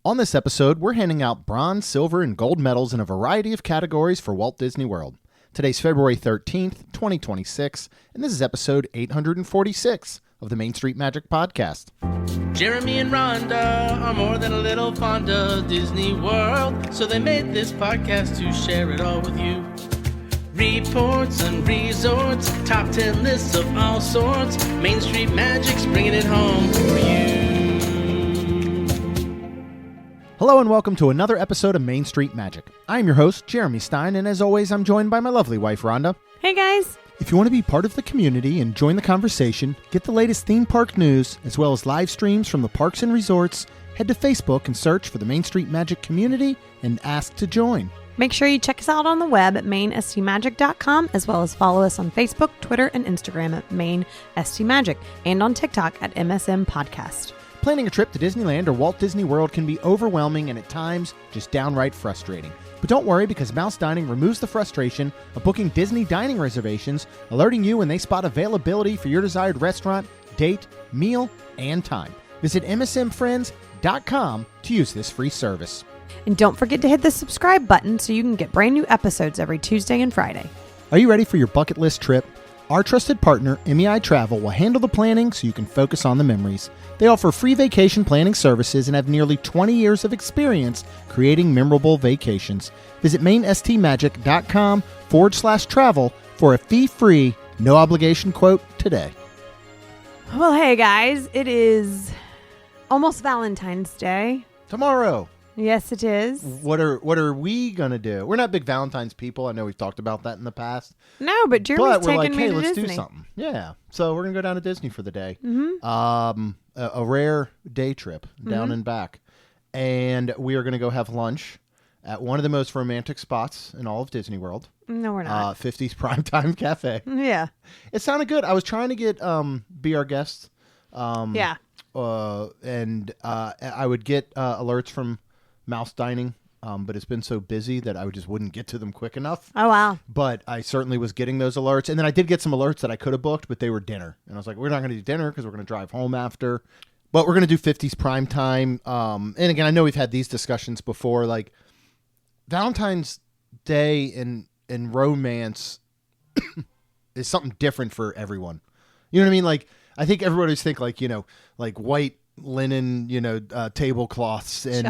On this episode, we're handing out bronze, silver, and gold medals in a variety of categories for Walt Disney World. Today's February 13th, 2026, and this is episode 846 of the Main Street Magic Podcast. Jeremy and Rhonda are more than a little fond of Disney World, so they made this podcast to share it all with you. Reports and resorts, top 10 lists of all sorts, Main Street Magic's bringing it home for you. Hello and welcome to another episode of Main Street Magic. I'm your host, Jeremy Stein, and as always, I'm joined by my lovely wife, Rhonda. Hey guys! If you want to be part of the community and join the conversation, get the latest theme park news, as well as live streams from the parks and resorts, head to Facebook and search for the Main Street Magic community and ask to join. Make sure you check us out on the web at mainstmagic.com, as well as follow us on Facebook, Twitter, and Instagram at mainstmagic, and on TikTok at MSM Podcast. Planning a trip to Disneyland or Walt Disney World can be overwhelming and at times just downright frustrating. But don't worry, because Mouse Dining removes the frustration of booking Disney dining reservations, alerting you when they spot availability for your desired restaurant, date, meal, and time. Visit msmfriends.com to use this free service. And don't forget to hit the subscribe button so you can get brand new episodes every Tuesday and Friday. Are you ready for your bucket list trip? Our trusted partner, MEI Travel, will handle the planning so you can focus on the memories. They offer free vacation planning services and have nearly 20 years of experience creating memorable vacations. Visit mainstmagic.com/travel for a fee-free, no-obligation quote today. Well, hey guys, it is almost Valentine's Day. Tomorrow. Yes, it is. What are we going to do? We're not big Valentine's people. I know we've talked about that in the past. No, but Jeremy's But we're like, taking me hey, to let's Disney. do something. Yeah. So we're going to go down to Disney for the day. Mm-hmm. A rare day trip down and back. And we are going to go have lunch at one of the most romantic spots in all of Disney World. No, we're not. 50s Primetime Cafe. Yeah. It sounded good. I was trying to get be our guest. Yeah. And I would get alerts from Mouse Dining, but it's been so busy that I just wouldn't get to them quick enough. Oh, wow. But I certainly was getting those alerts. And then I did get some alerts that I could have booked, but they were dinner. And I was like, we're not going to do dinner because we're going to drive home after. But we're going to do 50s prime time. And again, I know we've had these discussions before. Like, Valentine's Day and romance is something different for everyone. You know what I mean? Like, I think everybody's think like, like white linen, tablecloths and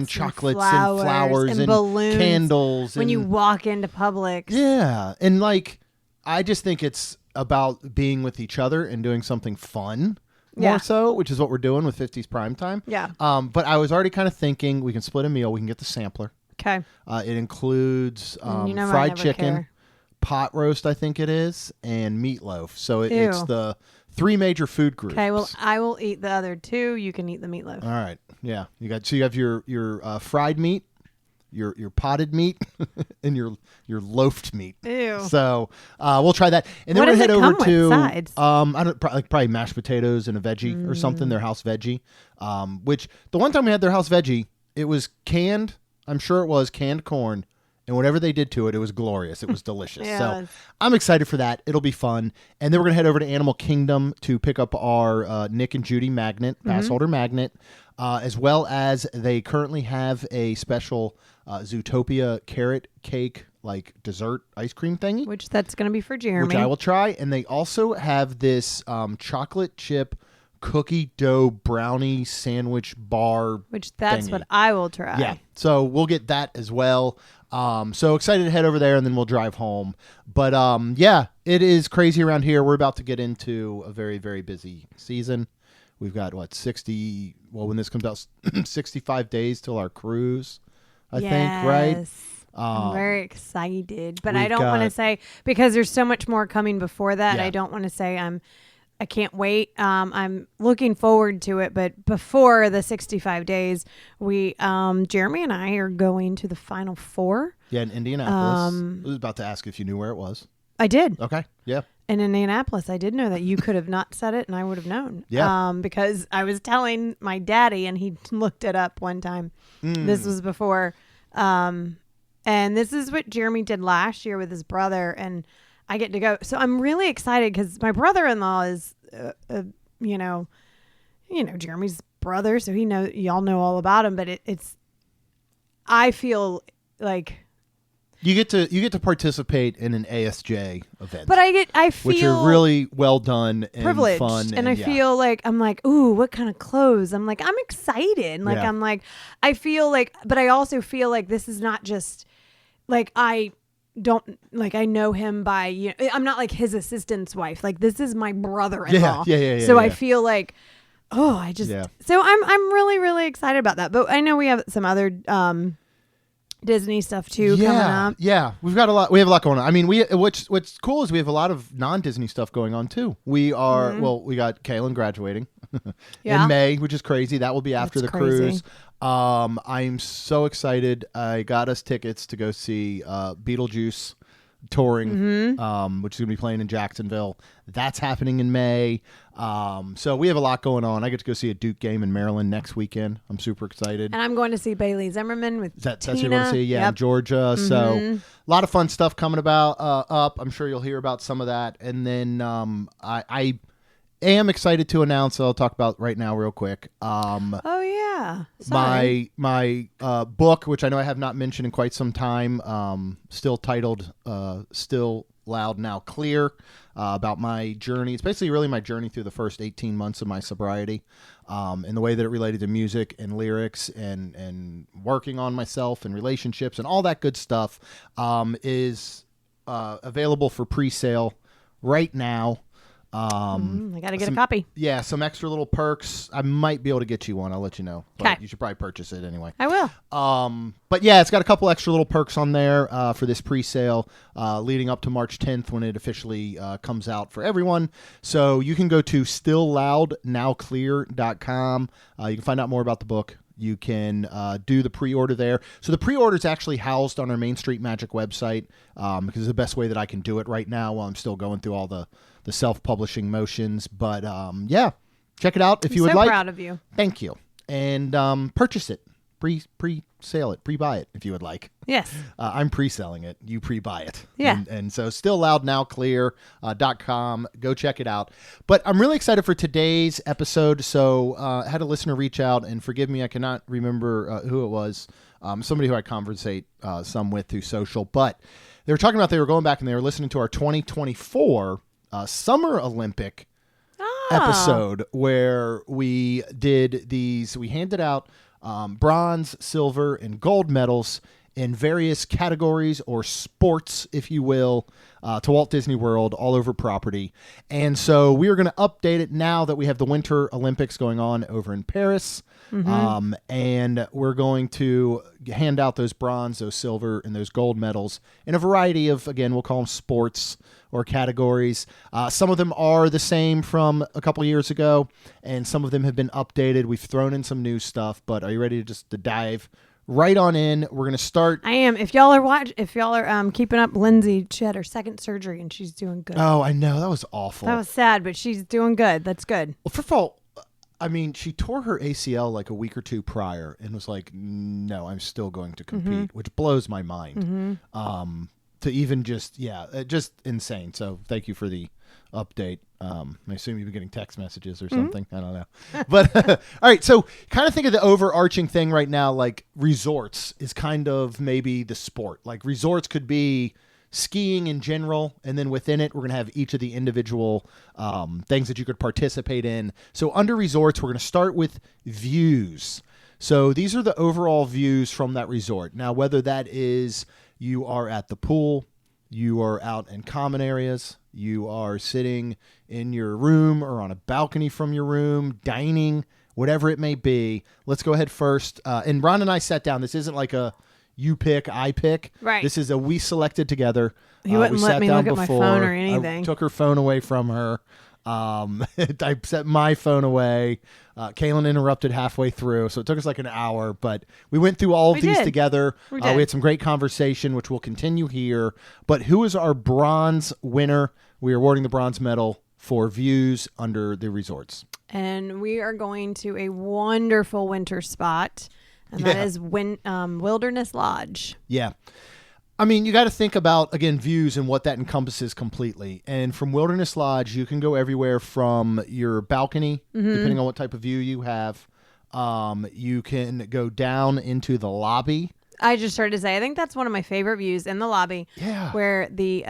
chocolates and flowers and balloons, candles when you walk into Publix. Yeah, and like I just think it's about being with each other and doing something fun more so, which is what we're doing with 50s Primetime. Yeah. But I was already kind of thinking we can split a meal. We can get the sampler. Okay. It includes fried chicken, pot roast, I think it is, and meatloaf. So it's the three major food groups. Okay, well, I will eat the other two. You can eat the meatloaf. All right. Yeah. You have your fried meat, your potted meat, and your loafed meat. Ew. So we'll try that, and then what we're gonna head over to sides? I don't probably mashed potatoes and a veggie or something. Their house veggie. Which the one time we had their house veggie, it was canned. I'm sure it was canned corn. And whatever they did to it, it was glorious. It was delicious. So I'm excited for that. It'll be fun. And then we're going to head over to Animal Kingdom to pick up our Nick and Judy magnet, pass holder magnet, as well as they currently have a special Zootopia carrot cake, like dessert ice cream thingy. Which that's going to be for Jeremy. Which I will try. And they also have this chocolate chip cookie dough brownie sandwich bar. Which that's thingy. what I will try. Yeah. So we'll get that as well. So excited to head over there, and then we'll drive home. But it is crazy around here. We're about to get into a very, very busy season. We've got when this comes out, 65 days till our cruise, I think, right? I'm very excited, but I don't want to say, because there's so much more coming before that. Yeah. I don't want to say I can't wait. I'm looking forward to it, but before the 65 days, Jeremy and I are going to the Final Four. Yeah, in Indianapolis. I was about to ask if you knew where it was. I did. Okay, yeah. In Indianapolis, I did know that. You could have not said it, and I would have known. Yeah. Because I was telling my daddy, and he looked it up one time. This was before. And this is what Jeremy did last year with his brother, and I get to go. So I'm really excited because my brother-in-law is, Jeremy's brother, so y'all know all about him. But I feel like you get to participate in an ASJ event. But I feel which are really well done and privileged, fun, and I feel like I'm like, ooh, what kind of clothes? I'm like, I'm excited. Like I'm like, I feel like, but I also feel like this is not just like I know him by, I'm not like his assistant's wife. Like this is my brother-in-law. Yeah. So I feel like, so I'm really, really excited about that. But I know we have some other Disney stuff too coming up. Yeah, we have a lot going on. I mean, what's cool is we have a lot of non-Disney stuff going on too. We are we got Kaylin graduating in May, which is crazy. That will be after the cruise. I'm so excited. I got us tickets to go see Beetlejuice touring, which is going to be playing in Jacksonville. That's happening in May. So we have a lot going on. I get to go see a Duke game in Maryland next weekend. I'm super excited. And I'm going to see Bailey Zimmerman with That's Tina. what you're going to see? Yeah, in Georgia. So a lot of fun stuff coming up. I'm sure you'll hear about some of that. And then I am excited to announce, I'll talk about right now real quick. Sorry. My book, which I know I have not mentioned in quite some time, still titled Still Loud Now Clear, about my journey. It's basically really my journey through the first 18 months of my sobriety, and the way that it related to music and lyrics and working on myself and relationships and all that good stuff, is available for pre-sale right now. I got to get a copy. Yeah, some extra little perks. I might be able to get you one. I'll let you know. Okay. You should probably purchase it anyway. I will. But yeah, it's got a couple extra little perks on there for this pre-sale leading up to March 10th when it officially comes out for everyone. So you can go to stillloudnowclear.com. You can find out more about the book. You can do the pre-order there. So the pre-order is actually housed on our Main Street Magic website because it's the best way that I can do it right now while I'm still going through all the self-publishing motions. But check it out if you would like. I'm so proud of you. Thank you. And purchase it. Pre-sale it. Pre-buy it if you would like. Yes. I'm pre-selling it. You pre-buy it. Yeah. And so stillloudnowclear.com. Go check it out. But I'm really excited for today's episode. So I had a listener reach out, and forgive me, I cannot remember who it was. Somebody who I conversate some with through social. But they were talking about they were going back and they were listening to our 2024 Summer Olympic episode where we did these. We handed out bronze, silver, and gold medals in various categories or sports, if you will, to Walt Disney World all over property. And so we are going to update it now that we have the Winter Olympics going on over in Paris. And we're going to hand out those bronze, those silver, and those gold medals in a variety of, again, we'll call them sports or categories. Some of them are the same from a couple years ago, and some of them have been updated. We've thrown in some new stuff, but are you ready to dive right on in? We're going to start. I am. If y'all are keeping up, Lindsay, she had her second surgery and she's doing good. Oh, I know. That was awful. That was sad, but she's doing good. That's good. Well, first of all, I mean, she tore her ACL like a week or two prior and was like, no, I'm still going to compete, which blows my mind. To even just insane. So thank you for the update. I assume you've been getting text messages or something. I don't know. But all right. So kind of think of the overarching thing right now, like resorts is kind of maybe the sport. Like resorts could be skiing in general, and then within it, we're going to have each of the individual things that you could participate in. So under resorts, we're going to start with views. So these are the overall views from that resort. Now, whether that is you are at the pool, you are out in common areas, you are sitting in your room or on a balcony from your room, dining, whatever it may be. Let's go ahead first. And Ron and I sat down. This isn't like a you pick, I pick. Right. This is a we selected together. He wouldn't let me look at my phone or anything. I took her phone away from her. I set my phone away. Kaylin interrupted halfway through, so it took us like an hour, but we went through all of these together. We had some great conversation, which we'll continue here. But who is our bronze winner? We are awarding the bronze medal for views under the resorts. And we are going to a wonderful winter spot, and that is Wilderness Lodge. Yeah. I mean, you got to think about, again, views and what that encompasses completely. And from Wilderness Lodge, you can go everywhere from your balcony, depending on what type of view you have, You can go down into the lobby. I just started to say, I think that's one of my favorite views in the lobby. Yeah. Where the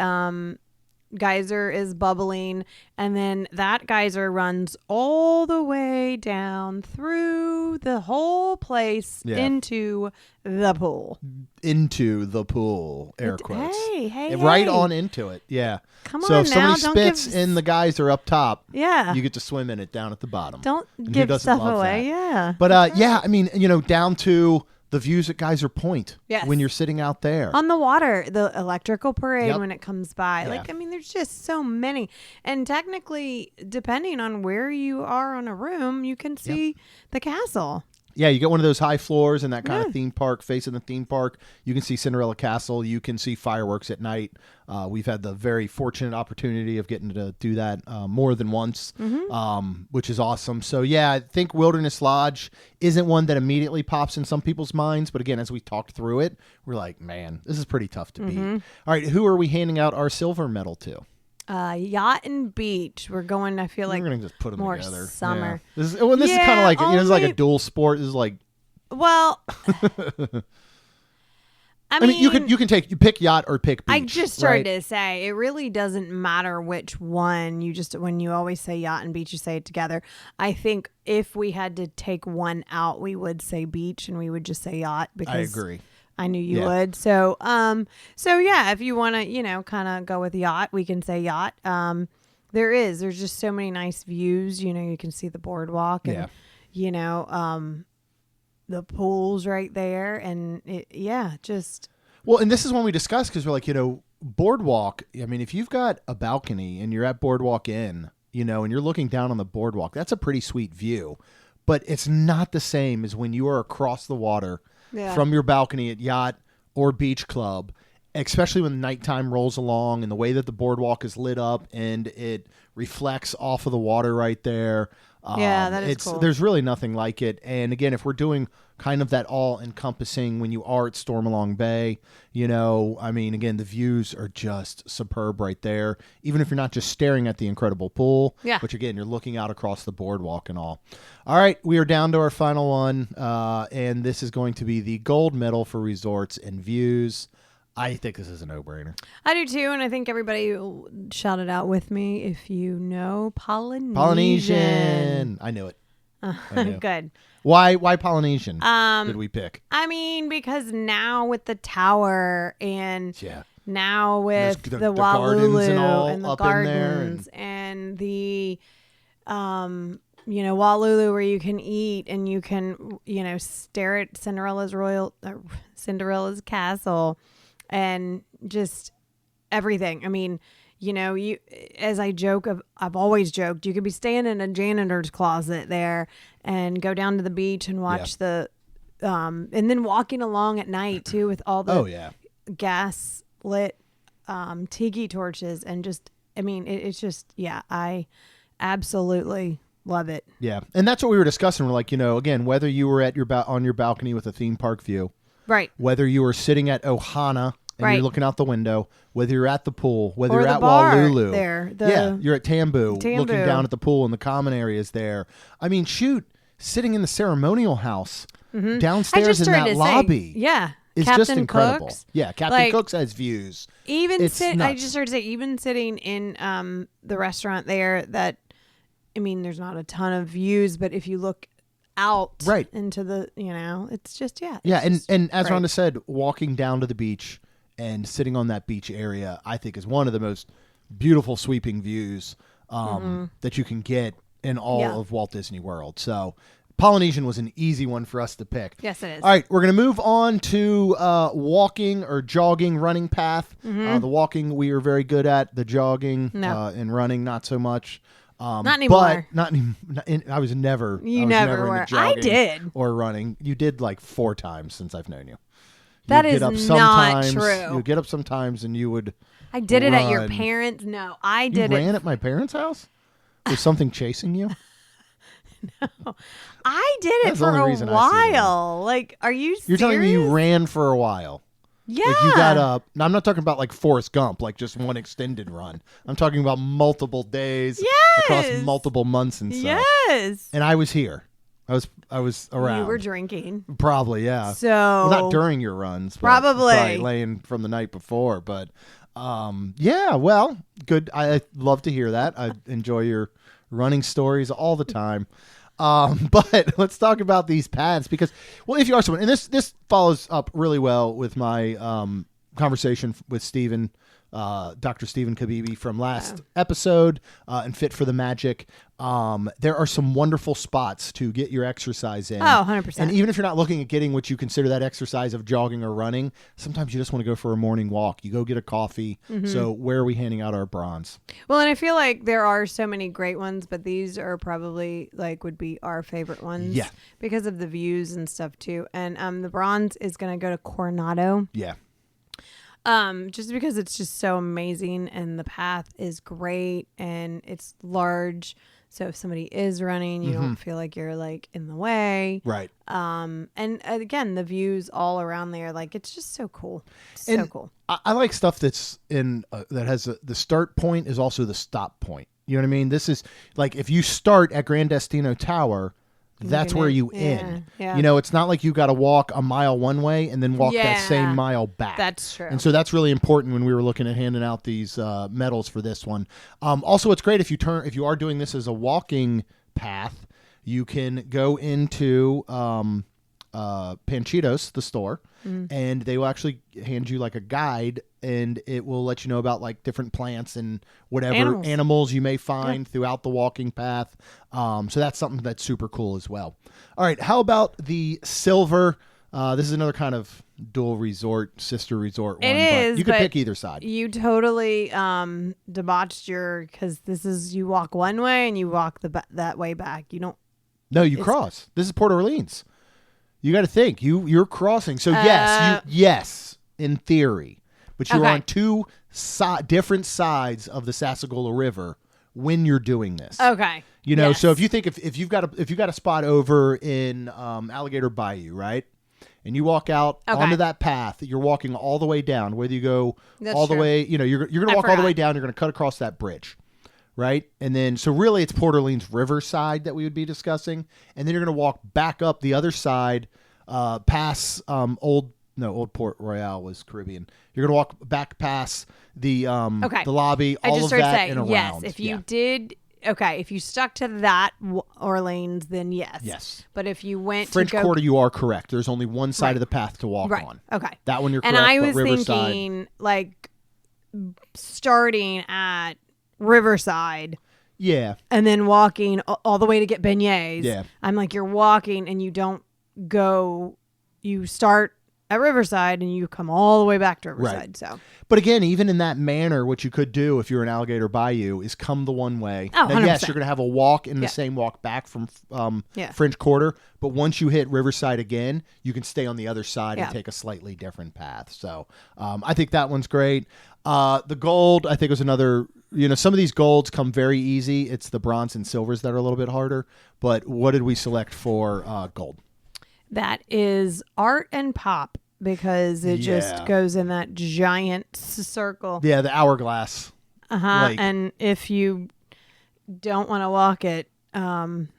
geyser is bubbling, and then that geyser runs all the way down through the whole place into the pool. Into the pool, air quotes. Hey. Right on into it. Yeah. Come so on if now, somebody spits in the geyser up top, yeah, you get to swim in it down at the bottom. Don't And give who doesn't stuff love away. that? Yeah. But yeah, I mean, down to the views at Geyser Point. Yes. When you're sitting out there. On the water, the electrical parade Yep. when it comes by. Yeah. Like, I mean, there's just so many. And technically, depending on where you are on a room, you can see the castle. Yeah, you get one of those high floors in that kind of theme park, facing the theme park. You can see Cinderella Castle. You can see fireworks at night. We've had the very fortunate opportunity of getting to do that more than once, which is awesome. So, yeah, I think Wilderness Lodge isn't one that immediately pops in some people's minds. But again, as we talked through it, we're like, man, this is pretty tough to beat. All right, who are we handing out our silver medal to? Yacht and beach. We're going, I feel like, We're going to just put them more together. summer. Yeah. This is kind of like, this is like a only- dual sport. This is like... Well... I mean, you pick yacht or pick beach. I just started right? to say it really doesn't matter which one. When you always say yacht and beach, you say it together. I think if we had to take one out, we would say beach and we would just say yacht because I agree. I knew you would. So yeah, if you want to, kind of go with yacht, we can say yacht. There's just so many nice views. You can see the boardwalk and the pool's right there, and well, and this is when we discussed because we're like, boardwalk. I mean, if you've got a balcony and you're at Boardwalk Inn, and you're looking down on the boardwalk, that's a pretty sweet view. But it's not the same as when you are across the water from your balcony at Yacht or Beach Club, especially when nighttime rolls along and the way that the boardwalk is lit up and it reflects off of the water right there. That is cool. There's really nothing like it. And again, if we're doing kind of that all-encompassing when you are at Stormalong Bay, I mean, again, the views are just superb right there. Even if you're not just staring at the incredible pool, which again, you're looking out across the boardwalk and all. All right, we are down to our final one, and this is going to be the gold medal for resorts and views. I think this is a no-brainer. I do too, and I think everybody will shout it out with me if you know Polynesian. Polynesian. I knew it. Good. Why Polynesian did we pick? I mean, because now with the tower and now with the Walulu and the gardens and the Walulu where you can eat and you can stare at Cinderella's castle. And just everything. I mean, as I've always joked, you could be staying in a janitor's closet there and go down to the beach and watch and then walking along at night too with all the gas lit tiki torches and just, I mean, it's just, I absolutely love it. Yeah. And that's what we were discussing. We're like, again, whether you were at on your balcony with a theme park view, right? Whether you were sitting at Ohana and you're looking out the window, whether you're at the pool, whether or you're the at bar Walulu, there, you're at Tambu, looking down at the pool and the common areas there. I mean, sitting in the ceremonial house downstairs in that lobby, is Captain just incredible. Cook's. Yeah, Captain Cook's has views. I just started to say, even sitting in the restaurant there, that I mean, there's not a ton of views, but if you look out into the, it's just and as great. Rhonda said, walking down to the beach and sitting on that beach area, I think is one of the most beautiful sweeping views that you can get in all of Walt Disney World. So Polynesian was an easy one for us to pick. Yes, it is. All right, we're going to move on to walking or jogging, running path. The walking we are very good at. The jogging and running, not so much. Not anymore. But I was never. You I was never into were. jogging I did. Or running. You did like 4 times since I've known you. That is not true. You would get up sometimes and you would. I did it at your run. parents. No, I did You it. ran at my parents' house? Was something chasing you? No, I did it That's the for only a reason I see that. while. Like, are you serious? You're telling me you ran for a while. Yeah. Like you got up. Now, I'm not talking about like Forrest Gump, like just one extended run. I'm talking about multiple days across multiple months and stuff. Yes. And I was here. I was around. You were drinking. Probably, yeah. So Well, not during your runs. But Probably. laying from the night before. But yeah, well, good. I love to hear that. I enjoy your running stories all the time. But let's talk about these paths because, well, if you are someone, and this follows up really well with my conversation with Stephen, Dr. Stephen Kabibi from last episode, and Fit for the Magic. There are some wonderful spots to get your exercise in. Oh, 100%. And even if you're not looking at getting what you consider that exercise of jogging or running, sometimes you just want to go for a morning walk. You go get a coffee. So where are we handing out our bronze? Well, and I feel like there are so many great ones, but these are probably would be our favorite ones. Yeah. Because of the views and stuff too. And the bronze is going to go to Coronado. Yeah. Just because it's just so amazing and the path is great and it's large. So if somebody is running, you don't feel like you're in the way. Right. And again, the views all around there, it's just so cool. So cool. I like stuff that's in that has the start point is also the stop point. You know what I mean? This is if you start at Gran Destino Tower, that's where you end. Yeah. You know, it's not like you got to walk a mile one way and then walk that same mile back. That's true. And so that's really important when we were looking at handing out these medals for this one. Also, it's great if you are doing this as a walking path, you can go into Panchitos, the store, and they will actually hand you a guide, and it will let you know about different plants and whatever animals you may find throughout the walking path. So that's something that's super cool as well. All right, how about the silver? This is another kind of dual resort, sister resort one. It is, but you could but pick either side. You totally debauched because this is you walk one way and you walk that way back. You don't. No, you cross. This is Port Orleans. You got to think. You're crossing. So yes, in theory, but you're on two different sides of the Sassagoula River when you're doing this. Okay. You know, so if you think if you've got a spot over in Alligator Bayou, right? And you walk out onto that path, you're walking all the way down. Whether you go the way, you're going to walk all the way down. You're going to cut across that bridge. Right? And then, so really it's Port Orleans Riverside that we would be discussing. And then you're going to walk back up the other side, past Old Port Royale was Caribbean. You're going to walk back past the lobby, all of that and around. Yes, if you did, if you stuck to that Orleans, then yes. Yes. But if you went French to Quarter, you are correct. There's only one side of the path to walk on. Okay. That one you're correct, and I was but Riverside, thinking starting at Riverside. Yeah. And then walking all the way to get beignets. Yeah. I'm you're walking and you don't go, you start at Riverside and you come all the way back to Riverside. Right. So, but again, even in that manner, what you could do if you're in Alligator Bayou is come the one way. Oh, now, 100%. yes, you're going to have a walk in the same walk back from French Quarter, but once you hit Riverside again, you can stay on the other side and take a slightly different path. So I think that one's great. The gold, I think, was another. Some of these golds come very easy. It's the bronze and silvers that are a little bit harder. But what did we select for gold? That is art and pop because it just goes in that giant circle. Yeah, the hourglass. And if you don't want to walk it and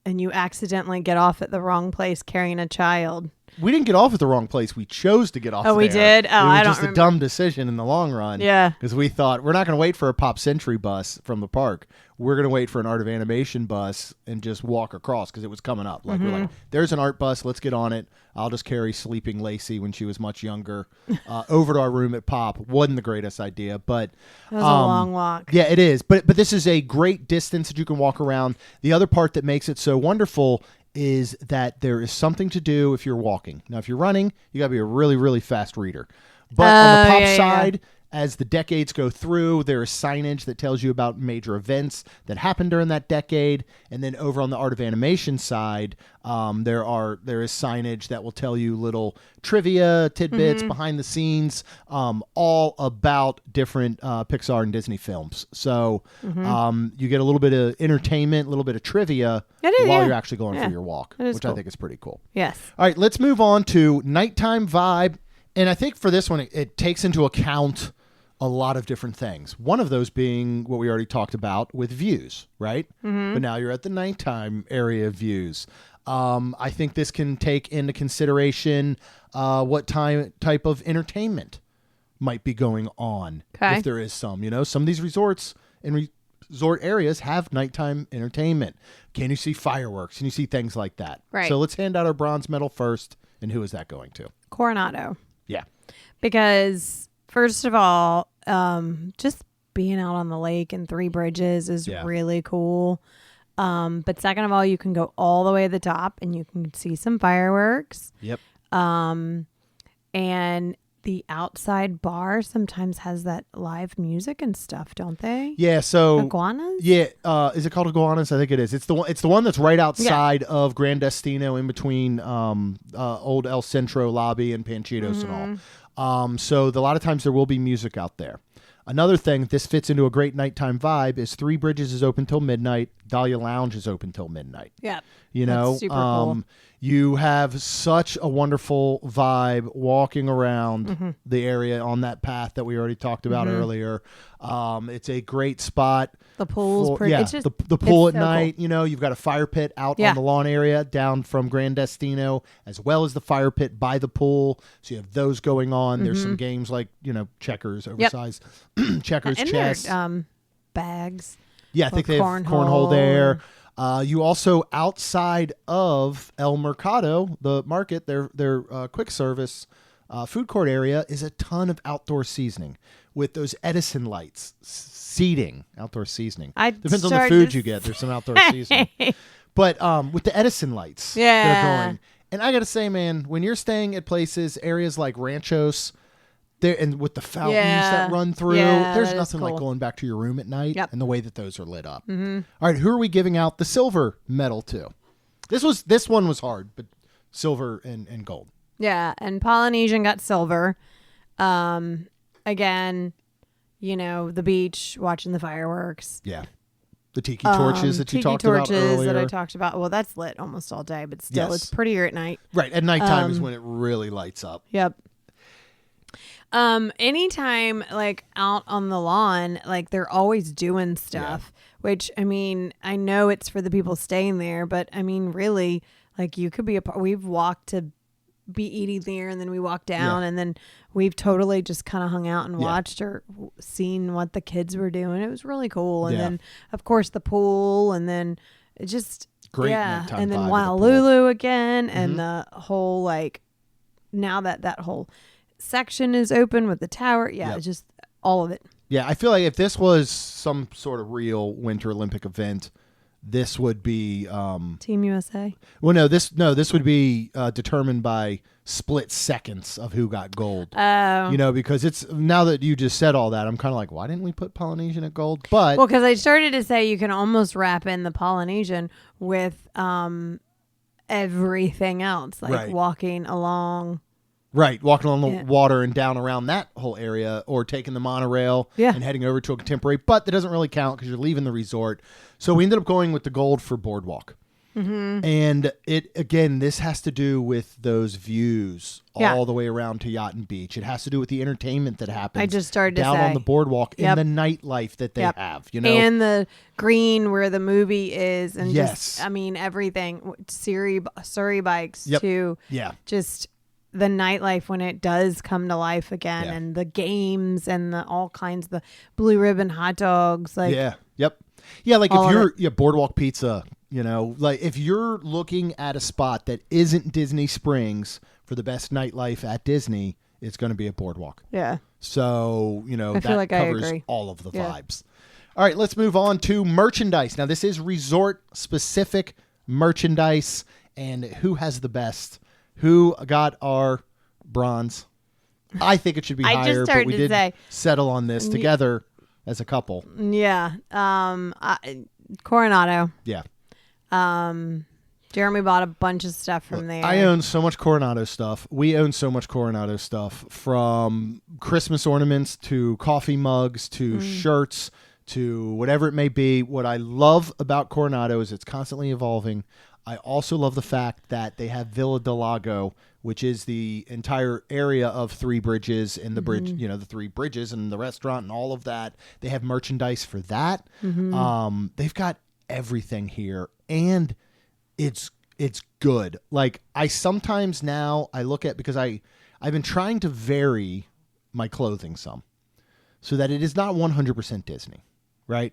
you accidentally get off at the wrong place carrying a child. We didn't get off at the wrong place. We chose to get off there. Oh, we did? Oh, I don't remember. It was just a dumb decision in the long run. Yeah. Because we thought, we're not going to wait for a Pop Century bus from the park. We're going to wait for an Art of Animation bus and just walk across because it was coming up. We're like, there's an art bus. Let's get on it. I'll just carry sleeping Lacey when she was much younger over to our room at Pop. Wasn't the greatest idea, but it was a long walk. Yeah, it is. But this is a great distance that you can walk around. The other part that makes it so wonderful is that there is something to do if you're walking. Now, if you're running, you got to be a really, really fast reader. But on the pop side, as the decades go through, there is signage that tells you about major events that happened during that decade. And then over on the Art of Animation side, there is signage that will tell you little trivia, tidbits, behind the scenes, all about different Pixar and Disney films. So you get a little bit of entertainment, a little bit of trivia while you're actually going for your walk, which cool. I think is pretty cool. Yes. All right, let's move on to nighttime vibe. And I think for this one, it takes into account a lot of different things. One of those being what we already talked about with views, right? But now you're at the nighttime area of views. I think this can take into consideration what type of entertainment might be going on, if there is some. Some of these resorts and resort areas have nighttime entertainment. Can you see fireworks? Can you see things like that? Right. So let's hand out our bronze medal first. And who is that going to? Coronado. Yeah. Because first of all, just being out on the lake and Three Bridges is really cool. But second of all, you can go all the way to the top and you can see some fireworks. Yep. And the outside bar sometimes has that live music and stuff, don't they? Yeah. So iguanas. Yeah. Is it called iguanas? I think it is. It's the one. It's the one that's right outside of Gran Destino, in between old El Centro lobby and Panchitos and all. So a lot of times there will be music out there. Another thing, this fits into a great nighttime vibe, is Three Bridges is open till midnight. Dahlia Lounge is open till midnight. Yeah. That's super cool. You have such a wonderful vibe walking around the area on that path that we already talked about earlier. It's a great spot. The pool's pretty. Yeah, It's just, the pool at so night. Cool. You've got a fire pit out on the lawn area down from Gran Destino, as well as the fire pit by the pool. So you have those going on. There's some games like checkers, oversized checkers, and chess, bags. Yeah, I think they have cornhole there. You also, outside of El Mercado, the market, their quick service food court area, is a ton of outdoor seasoning with those Edison lights, outdoor seasoning. Depends on the food you get. There's some outdoor seasoning. But with the Edison lights that are going. And I got to say, man, when you're staying at areas like Ranchos, there, and with the fountains that run through, there's nothing like going back to your room at night and the way that those are lit up. All right, who are we giving out the silver medal to? This one was hard, but silver and gold. Yeah, and Polynesian got silver. Again, the beach, watching the fireworks. Yeah. The tiki torches that you talked about earlier. Tiki torches that I talked about. Well, that's lit almost all day, but still, it's prettier at night. Right, at nighttime is when it really lights up. Yep. Anytime like out on the lawn, like they're always doing stuff, which I mean, I know it's for the people staying there, but I mean, really, like you could be we've walked to be eating there and then we walked down and then we've totally just kind of hung out and watched or seen what the kids were doing. It was really cool. And then of course the pool, and then it just, great nighttime and then Wailulu again. And the whole, like now that whole section is open with the tower. Yeah. Just all of it. Yeah. I feel like if this was some sort of real Winter Olympic event, this would be Team USA. Well, no, this would be determined by split seconds of who got gold. Oh, because it's, now that you just said all that, I'm kind of like, why didn't we put Polynesian at gold? But because I started to say you can almost wrap in the Polynesian with everything else, like walking along. Right, walking on the water and down around that whole area, or taking the monorail and heading over to a contemporary. But that doesn't really count because you're leaving the resort. So we ended up going with the gold for boardwalk. And this has to do with those views all the way around to Yacht and Beach. It has to do with the entertainment that happens. I just started down to say on the boardwalk and the nightlife that they have. And the green where the movie is, and just everything. Surrey bikes too. Yeah, just the nightlife when it does come to life again, and the games and the all kinds of the blue ribbon hot dogs. Like like if you're boardwalk pizza. Like if you're looking at a spot that isn't Disney Springs for the best nightlife at Disney, it's going to be a boardwalk. Yeah. So, I feel like covers I agree. all of the vibes. All right, let's move on to merchandise. Now, this is resort specific merchandise, and who has the best? Who got our bronze? I think it should be higher, but we did settle on this together as a couple. Yeah. Coronado. Yeah. Jeremy bought a bunch of stuff from there. I own so much Coronado stuff. We own so much Coronado stuff, from Christmas ornaments to coffee mugs to shirts to whatever it may be. What I love about Coronado is it's constantly evolving. I also love the fact that they have Villa del Lago, which is the entire area of Three Bridges and the bridge, Mm-hmm. the Three Bridges and the restaurant and all of that. They have merchandise for that. Mm-hmm. They've got everything here, and it's good. Like, I sometimes now I look at, because I've been trying to vary my clothing some so that it is not 100% Disney, right?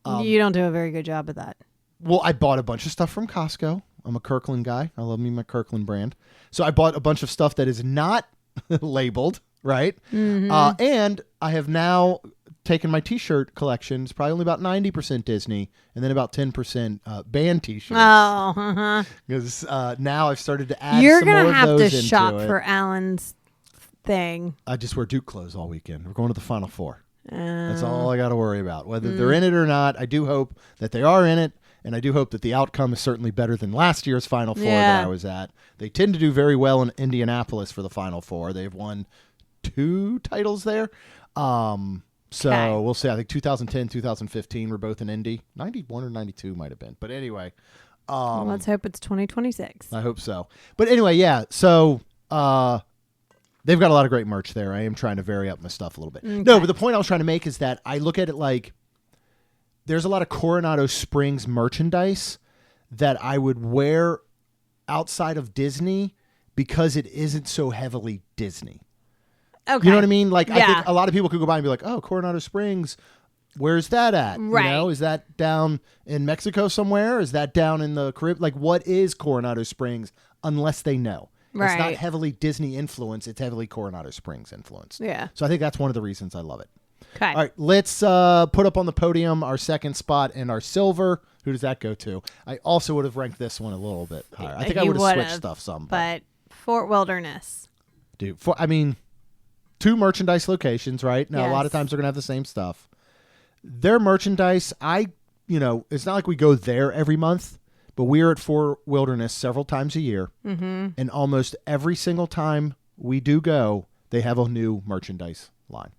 You don't do a very good job of that. Well, I bought a bunch of stuff from Costco. I'm a Kirkland guy. I love me my Kirkland brand. So I bought a bunch of stuff that is not labeled, right? Mm-hmm. And I have now taken my T-shirt collection. It's probably only about 90% Disney, and then about 10% band T-shirts. Oh, uh-huh. Because now I've started to add You're some more gonna of have to those into shop it. for Alan's thing. I just wear Duke clothes all weekend. We're going to the Final Four. That's all I got to worry about. Whether they're in it or not, I do hope that they are in it, and I do hope that the outcome is certainly better than last year's Final Four that I was at. They tend to do very well in Indianapolis for the Final Four. They've won 2 titles there. So Okay. we'll see. I think 2010, 2015 were both in Indy. 91 or 92 might have been. But anyway. Well, let's hope it's 2026. I hope so. But anyway, yeah. So they've got a lot of great merch there. I am trying to vary up my stuff a little bit. No, but the point I was trying to make is that I look at it like there's a lot of Coronado Springs merchandise that I would wear outside of Disney because it isn't so heavily Disney. Okay. You know what I mean? Like, I Yeah. think a lot of people could go by and be like, oh, Coronado Springs, where's that at? Right. You know, is that down in Mexico somewhere? Is that down in the Caribbean? Like, what is Coronado Springs unless they know? It's not Right. heavily Disney influence. It's heavily Coronado Springs influence. Yeah. So I think that's one of the reasons I love it. Okay. All right, let's put up on the podium our second spot and our silver. Who does that go to? I also would have ranked this one a little bit higher. I think I You would have switched would've, stuff some. But Fort Wilderness. Dude, I mean, 2 merchandise locations, right? Now, a lot of Yes. times they're going to have the same stuff. Their merchandise, it's not like we go there every month, but we're at Fort Wilderness several times a year. Mm-hmm. And almost every single time we do go, they have a new merchandise line.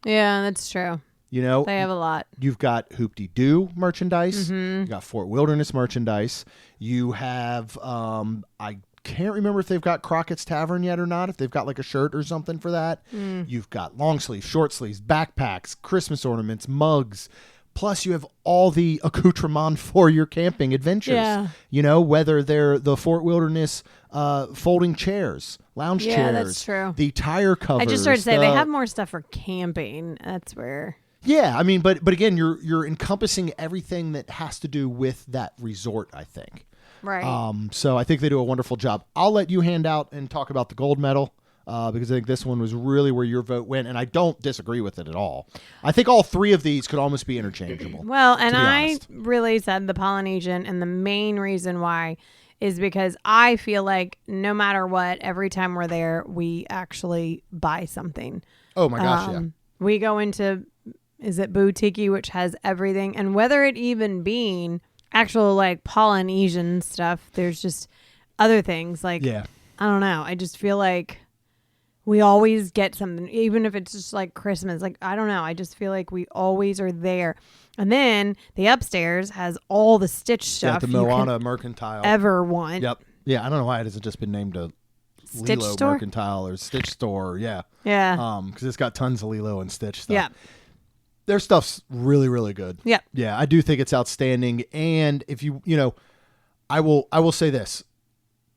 Yeah, that's true. You know, They have a lot. you've got Hoop-de-Doo merchandise. You got Fort Wilderness merchandise. You have, I can't remember if they've got Crockett's Tavern yet or not, if they've got like a shirt or something for that. You've got long sleeves, short sleeves, backpacks, Christmas ornaments, mugs. Plus, you have all the accoutrement for your camping adventures. Yeah. You know, whether they're the Fort Wilderness folding chairs, lounge Yeah, chairs. that's true. The tire covers. I just started to say they the- have more stuff for camping. That's where. Yeah, I mean, but again, you're encompassing everything that has to do with that resort, I think. Right. So I think they do a wonderful job. I'll let you hand out and talk about the gold medal because I think this one was really where your vote went, and I don't disagree with it at all. I think all 3 of these could almost be interchangeable. Well, and to be I honest. really said the Polynesian, and the main reason why is because I feel like no matter what, every time we're there, we actually buy something. Oh my gosh, yeah. We go into, is it Boutique, which has everything, and whether it even being actual like Polynesian stuff, there's just other things like, Yeah. I don't know. I just feel like we always get something, even if it's just like Christmas. Like, I don't know. I just feel like we always are there. And then the upstairs has all the Stitch Yeah, stuff the you could Moana Mercantile. ever want. Yep. Yeah, I don't know why it hasn't just been named a Stitch Lilo store? Mercantile or Stitch Store. Yeah. Yeah. Because it's got tons of Lilo and Stitch stuff. Yeah. Their stuff's really, really good. Yeah. Yeah, I do think it's outstanding. And if I will say this.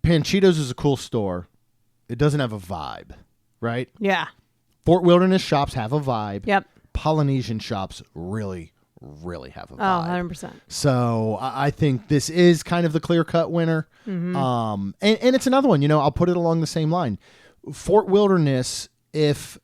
Panchitos is a cool store. It doesn't have a vibe, right? Yeah. Fort Wilderness shops have a vibe. Yep. Polynesian shops really, really have a Oh, vibe. 100%. So I think this is kind of the clear-cut winner. And it's another one, I'll put it along the same line. Fort Wilderness, if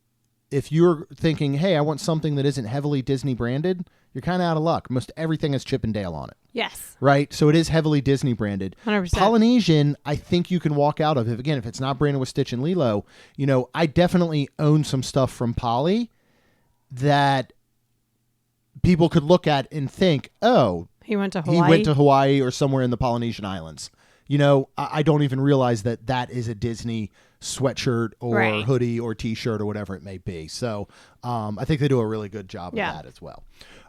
you're thinking, hey, I want something that isn't heavily Disney branded, you're kind of out of luck. Most everything has Chip and Dale on it. Yes. Right? So it is heavily Disney branded. 100%. Polynesian, I think you can walk out of. If it's not branded with Stitch and Lilo, I definitely own some stuff from Poly that people could look at and think, oh, He went to Hawaii. he went to Hawaii or somewhere in the Polynesian Islands. I don't even realize that is a Disney sweatshirt or Right. hoodie or T-shirt or whatever it may be. So I think they do a really good job of that as well.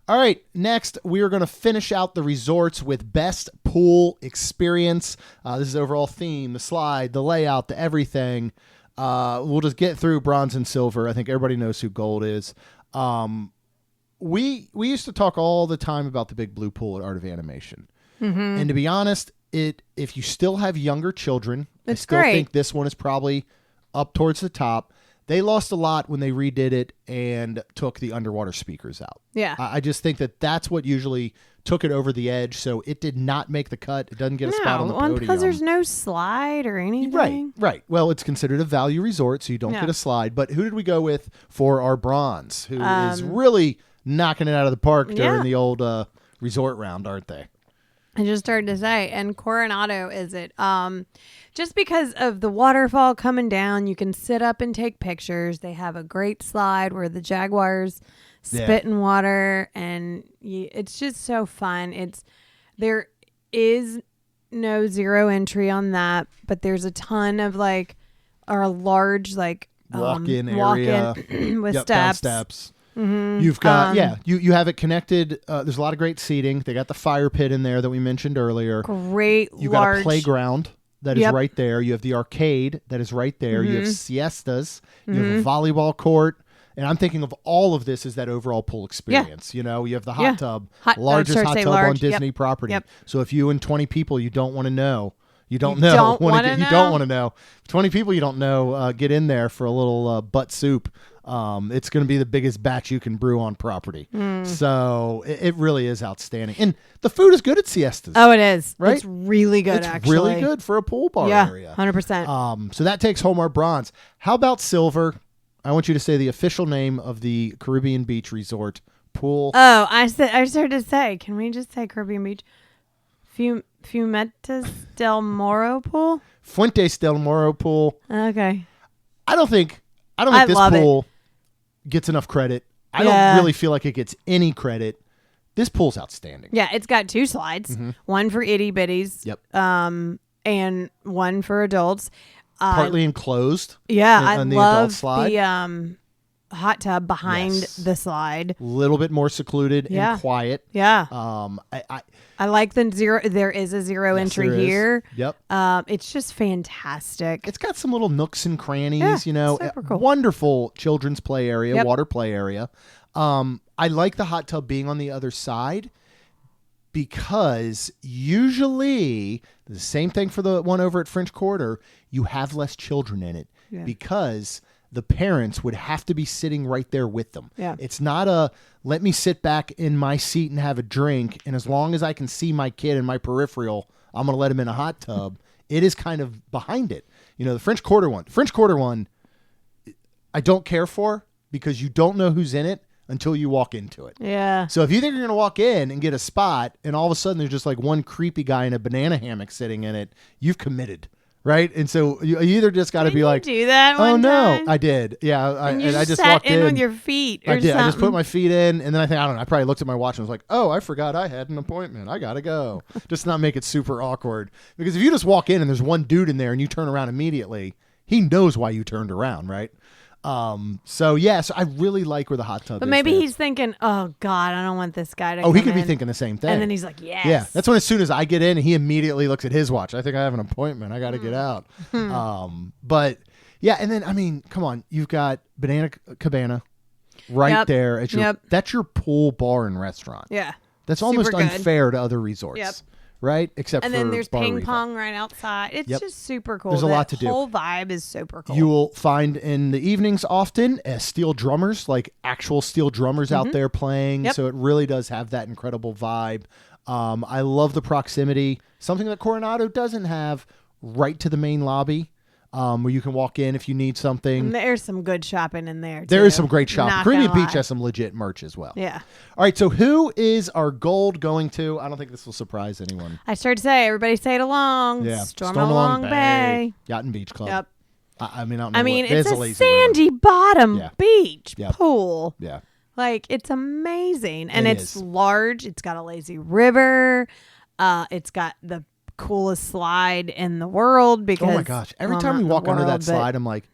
All right, next we are going to finish out the resorts with best pool experience. This is overall theme, the slide, the layout, the everything. We'll just get through bronze and silver. I think everybody knows who gold is. We used to talk all the time about the big blue pool at Art of Animation. Mm-hmm. And to be honest, if you still have younger children, I still think this one is probably up towards the top. They lost a lot when they redid it and took the underwater speakers out. Yeah. I just think that's what usually took it over the edge. So it did not make the cut. It doesn't get a spot on the podium. Because there's no slide or anything. Right. Well, it's considered a value resort, so you don't get a slide. But who did we go with for our bronze? Who is really knocking it out of the park during the old resort round, aren't they? I just started to say, and Coronado is it. Just because of the waterfall coming down, you can sit up and take pictures. They have a great slide where the jaguars spit in water, and it's just so fun. There is no zero entry on that, but there's a ton of a large walk-in area with steps. steps. Mm-hmm. You've got you have it connected. There's a lot of great seating. They got the fire pit in there that we mentioned earlier. You got a playground that is right there. You have the arcade that is right there. You have siestas. You have a volleyball court. And I'm thinking of all of this as that overall pool experience. You have the hot tub, largest hot tub on Disney property. So if you and 20 people you don't want to know. You don't want to know. 20 people you don't know, get in there for a little butt soup. It's going to be the biggest batch you can brew on property. So it really is outstanding. And the food is good at siestas. Oh, it is. Right? It's really good, it's actually. really good for a pool bar area. 100%. So that takes home our bronze. How about silver? I want you to say the official name of the Caribbean Beach Resort pool. Oh, I started to say, can we just say Caribbean Beach? Fuentes del Moro pool? Fuentes del Moro pool. Okay. I don't think this pool gets enough credit. I don't really feel like it gets any credit. This pool's outstanding. Yeah, it's got 2 slides. One for itty bitties. Yep. And one for adults. Partly enclosed. Yeah, I love the hot tub behind the slide. A little bit more secluded and quiet. Yeah. I like the zero. There is a zero entry here. Yep. It's just fantastic. It's got some little nooks and crannies, super cool. Wonderful children's play area, water play area. I like the hot tub being on the other side because usually the same thing for the one over at French Quarter, you have less children in it because the parents would have to be sitting right there with them. Yeah. It's not let me sit back in my seat and have a drink, and as long as I can see my kid in my peripheral, I'm going to let him in a hot tub. It is kind of behind it. The French Quarter one, I don't care for because you don't know who's in it until you walk into it. Yeah. So if you think you're going to walk in and get a spot and all of a sudden there's just one creepy guy in a banana hammock sitting in it, you've committed. Right, and so you either just got to be like, do that. Oh no, time? I did. Yeah, I just sat walked in with your feet. Or I did. Something. I just put my feet in, and then I don't know. I probably looked at my watch and was like, oh, I forgot I had an appointment. I gotta go. Just not make it super awkward. Because if you just walk in and there's one dude in there and you turn around immediately, he knows why you turned around, right? So I really like where the hot tub is. But maybe there. he's thinking, oh God, I don't want this guy to he could in. be thinking the same thing. And then he's like, yes. Yeah, that's when as soon as I get in, he immediately looks at his watch. I think I have an appointment. I got to get out. But yeah, and then, come on. You've got Banana Cabana right there. That's your pool, bar, and restaurant. Yeah. That's almost unfair to other resorts. Yep. Right? Except and for then there's ping Riva. pong right outside. It's just super cool. There's a lot to do. The whole vibe is super cool. You will find in the evenings often steel drummers, like actual steel drummers out there playing. So it really does have that incredible vibe. I love the proximity. Something that Coronado doesn't have, right to the main lobby. Where you can walk in if you need something. And there's some good shopping in there, too. There is some great shopping. Caribbean Beach has some legit merch as well. Yeah. All right, so who is our gold going to? I don't think this will surprise anyone. I started to say, everybody say it along. Yeah. Stormalong Bay. Yacht and Beach Club. Yep. I don't know. It's a sandy bottom beach pool. Yeah. It's amazing. And it's large. It's got a lazy river. It's got the coolest slide in the world because Oh my gosh. Every time we not walk the under that world, but- slide, I'm like,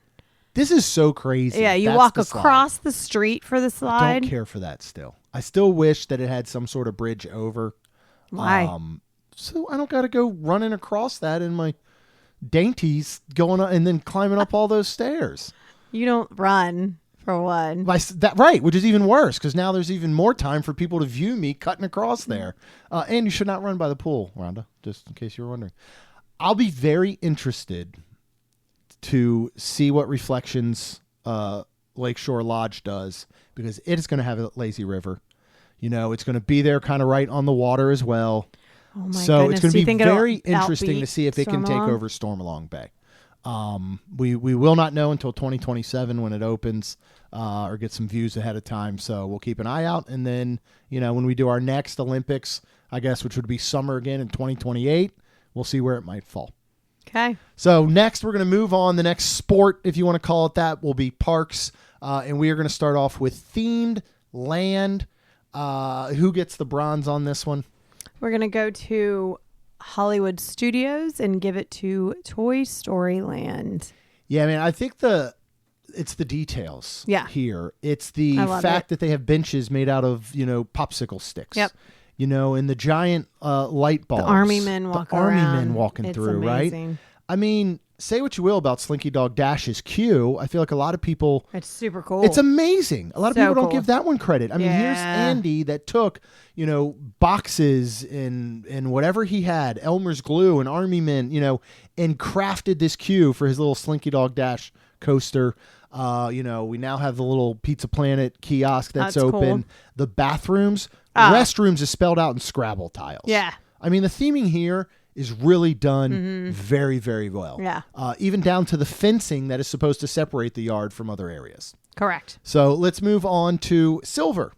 this is so crazy. Yeah, you That's walk the slide. across the street for the I slide. don't care for that still. I still wish that it had some sort of bridge over. Why? So I don't got to go running across that in my dainties going up and then climbing up all those stairs. You don't run for one. Right, which is even worse because now there's even more time for people to view me cutting across there. And you should not run by the pool, Rhonda, just in case you were wondering. I'll be very interested to see what Reflections Lakeshore Lodge does because it is going to have a lazy river. You know, it's going to be there kind of right on the water as well. Oh my So goodness. it's going Do you to be think it'll very interesting outbeat to see if it can take Stormalong? over Stormalong Bay. We will not know until 2027 when it opens or get some views ahead of time. So we'll keep an eye out. And then, you know, when we do our next Olympics, I guess, which would be summer again in 2028, we'll see where it might fall. Okay. So next, we're going to move on. The next sport, if you want to call it that, will be parks. And we are going to start off with themed land. Who gets the bronze on this one? We're going to go to Hollywood Studios and give it to Toy Story Land. Yeah, I mean, I think it's the details here. It's the fact that they have benches made out of, you know, popsicle sticks. Yep. You know, and the giant light bulbs. The army men walking around. Army men walking It's through, amazing. right? I mean, say what you will about Slinky Dog Dash's queue. I feel like a lot of people... It's super cool. It's amazing. A lot of So people don't cool. give that one credit. I mean, here's Yeah. Andy that took, you know, boxes and whatever he had, Elmer's glue and army men, you know, and crafted this queue for his little Slinky Dog Dash coaster. You know, we now have the little Pizza Planet kiosk that's open. Cool. The bathrooms, restrooms is spelled out in Scrabble tiles. Yeah. I mean, the theming here is really done very, very well. Yeah. Even down to the fencing that is supposed to separate the yard from other areas. Correct. So let's move on to silver.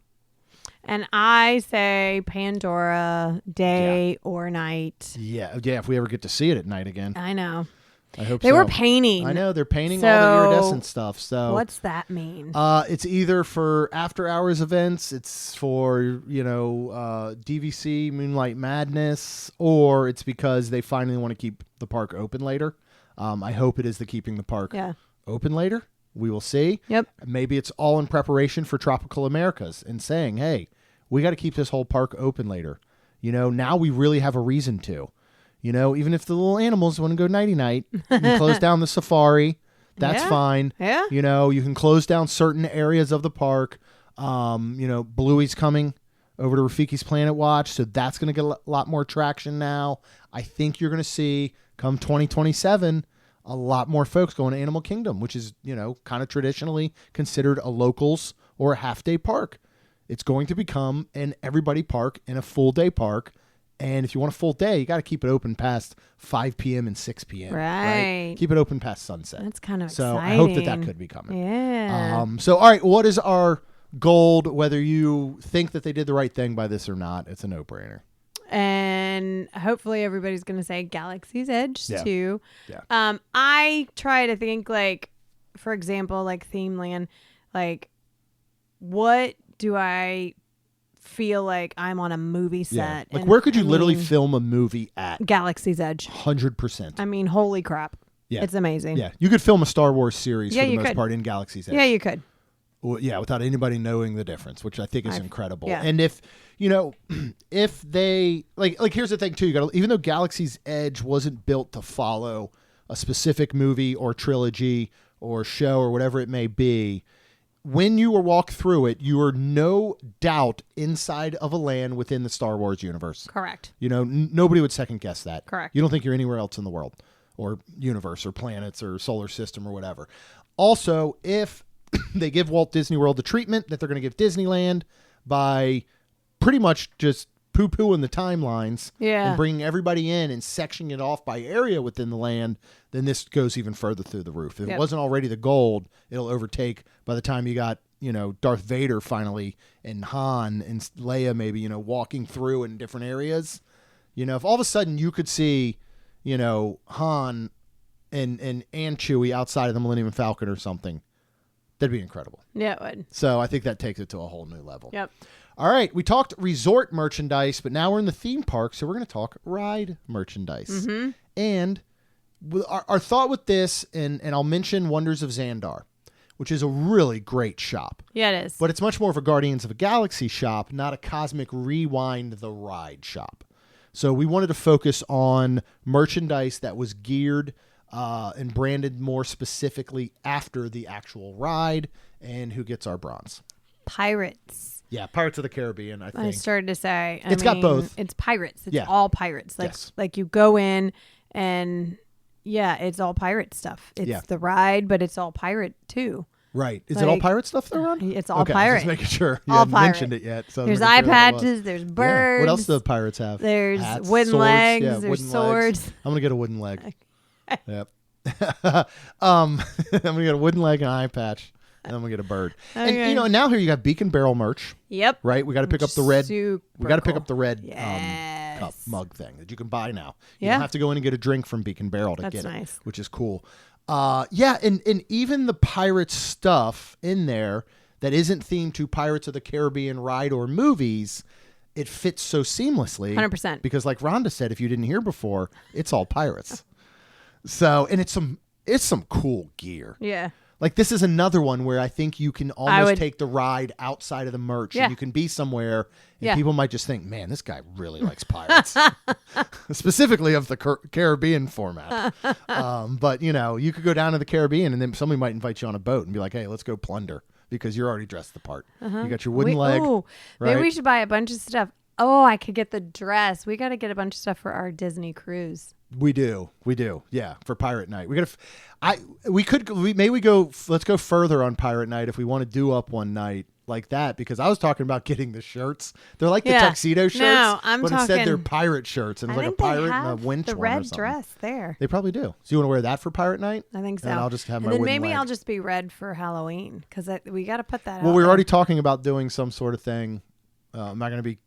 And I say Pandora, day or night. Yeah. If we ever get to see it at night again. I know. I hope They so. were painting. I know they're painting all the iridescent stuff. So what's that mean? it's either for after hours events, it's for, you know, DVC Moonlight Madness, or it's because they finally want to keep the park open later. I hope it is the keeping the park open later. We will see. Yep. Maybe it's all in preparation for Tropical Americas and saying, hey, we got to keep this whole park open later. You know, now we really have a reason to. You know, even if the little animals want to go nighty-night, you can close down the safari. That's fine. Yeah. You know, you can close down certain areas of the park. You know, Bluey's coming over to Rafiki's Planet Watch, so that's going to get a lot more traction now. I think you're going to see, come 2027, a lot more folks going to Animal Kingdom, which is, you know, kind of traditionally considered a locals or a half-day park. It's going to become an everybody park and a full-day park. And if you want a full day, you got to keep it open past 5 p.m. and 6 p.m. Right. Keep it open past sunset. That's kind of so exciting. I hope that could be coming. Yeah. So, all right, what is our gold? Whether you think that they did the right thing by this or not, it's a no-brainer. And hopefully everybody's going to say Galaxy's Edge too. Yeah. I try to think, like, for example, like Theme Land, like, what do I feel like I'm on a movie set? Yeah. Like, And, where could you I literally mean, film a movie at? Galaxy's Edge. 100%. I mean, holy crap. Yeah. It's amazing. Yeah. You could film a Star Wars series Yeah, for the you most could. part in Galaxy's Edge. Yeah, you could. Well, yeah, without anybody knowing the difference, which I think is incredible. yeah. And if, you know, if they like here's the thing too, you got even though Galaxy's Edge wasn't built to follow a specific movie or trilogy or show or whatever it may be, when you walk through it, you are no doubt inside of a land within the Star Wars universe. Correct. You know, nobody would second guess that. Correct. You don't think you're anywhere else in the world or universe or planets or solar system or whatever. Also, if they give Walt Disney World the treatment that they're going to give Disneyland by pretty much just poo-pooing the timelines and bringing everybody in and sectioning it off by area within the land, then this goes even further through the roof. If it wasn't already the gold, it'll overtake by the time you got, you know, Darth Vader finally and Han and Leia maybe, you know, walking through in different areas. You know, if all of a sudden you could see, you know, Han and Chewie outside of the Millennium Falcon or something, That'd be incredible. Yeah, it would. So I think that takes it to a whole new level. Yep. All right. We talked resort merchandise, but now we're in the theme park, so we're going to talk ride merchandise. Mm-hmm. And our thought with this, and I'll mention Wonders of Xandar, which is a really great shop. Yeah, it is. But it's much more of a Guardians of the Galaxy shop, not a Cosmic Rewind the Ride shop. So we wanted to focus on merchandise that was geared and branded more specifically after the actual ride, and who gets our bronze. Pirates. Yeah, Pirates of the Caribbean, I think. I started to say. It's got both. It's pirates. It's Yeah. all pirates. Like you go in and it's all pirate stuff. It's the ride, but it's all pirate too. Right. Is it all pirate stuff they're on? It's all okay, pirate. Just making sure. You all hadn't pirate. mentioned it yet. So there's eye patches. There's birds. Yeah. What else do the pirates have? There's hats, wooden swords. legs. Yeah, there's wooden swords. legs. I'm going to get a wooden leg. Yep. I'm going to get a wooden leg and an eye patch. And I'm going to get a bird. Okay. And now here you got Beacon Barrel merch. Yep. Right? We got to pick up the red. Super We got to pick cool. up the red Yes. cup mug thing that you can buy now. You Yeah. don't have to go in and get a drink from Beacon Barrel to That's get nice. it, which is cool. And even the pirate stuff in there that isn't themed to Pirates of the Caribbean ride or movies, it fits so seamlessly. 100%. Because like Rhonda said, if you didn't hear before, it's all pirates. So, and it's some cool gear. Yeah. Like this is another one where I think you can almost take the ride outside of the merch and you can be somewhere and people might just think, man, this guy really likes pirates. Specifically of the Caribbean format. But you could go down to the Caribbean and then somebody might invite you on a boat and be like, hey, let's go plunder because you're already dressed the part. You got your wooden leg. Ooh, right? maybe we should buy a bunch of stuff. Oh, I could get the dress. We got to get a bunch of stuff for our Disney cruise. We do. Yeah. For Pirate Night. Let's go further on Pirate Night if we want to do up one night like that, because I was talking about getting the shirts. They're like the tuxedo shirts. No, but instead they're pirate shirts and it's like a pirate and a winch the one or red something. dress there. They probably do. So you want to wear that for Pirate Night? I think so. And I'll just have my and then wooden maybe leg. I'll just be red for Halloween because we got to put that out. Well, we were there. already talking about doing some sort of thing. Am I going to be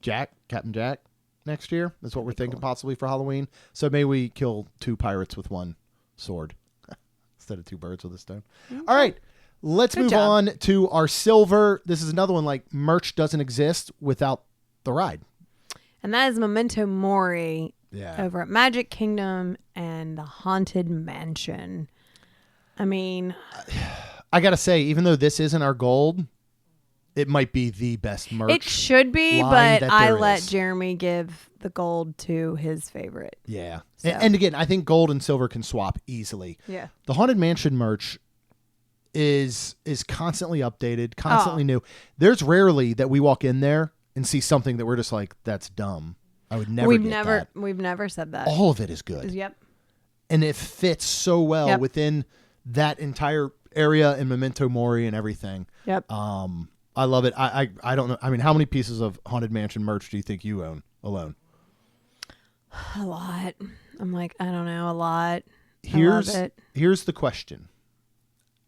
Captain Jack next year? That's what we're thinking possibly for Halloween. So maybe we kill 2 pirates with 1 sword instead of 2 birds with a stone. Okay. All right. Let's Good move job. on to our silver. This is another one like merch doesn't exist without the ride. And that is Memento Mori Yeah. over at Magic Kingdom and the Haunted Mansion. I mean, I got to say, even though this isn't our gold, it might be the best merch. it should be, line but that I there let is. Jeremy give the gold to his favorite. Yeah. So. And again, I think gold and silver can swap easily. Yeah. The Haunted Mansion merch is constantly updated, constantly new. There's rarely that we walk in there and see something that we're just like, that's dumb. I would never We've get never that. we've never said that. All of it is good. Yep. And it fits so well Yep. within that entire area and Memento Mori and everything. Yep. I love it. I don't know. I mean, how many pieces of Haunted Mansion merch do you think you own alone? A lot. I'm like, I don't know, a lot. I love it. Here's the question.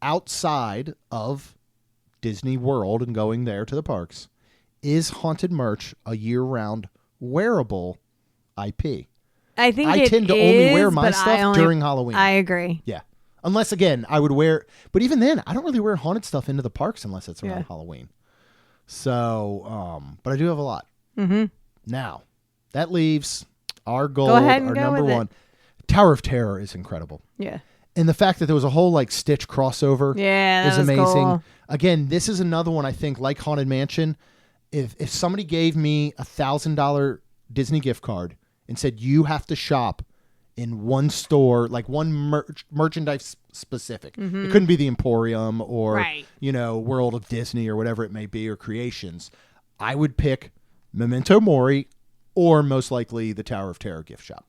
Outside of Disney World and going there to the parks, is Haunted merch a year-round wearable IP? I think I it tend to is, only wear my but stuff during Halloween. I agree. Yeah. Unless, again, I would wear... But even then, I don't really wear haunted stuff into the parks unless it's around Halloween. So, but I do have a lot. Mm-hmm. Now, that leaves our goal, Go ahead and our go number with it. one. Tower of Terror is incredible. Yeah. And the fact that there was a whole like Stitch crossover Yeah, that is was amazing. cool. Again, this is another one I think like Haunted Mansion. If somebody gave me $1,000 Disney gift card and said you have to shop in one store, like one merchandise specific, it couldn't be the Emporium or Right. World of Disney or whatever it may be or Creations, I would pick Memento Mori or most likely the Tower of Terror gift shop.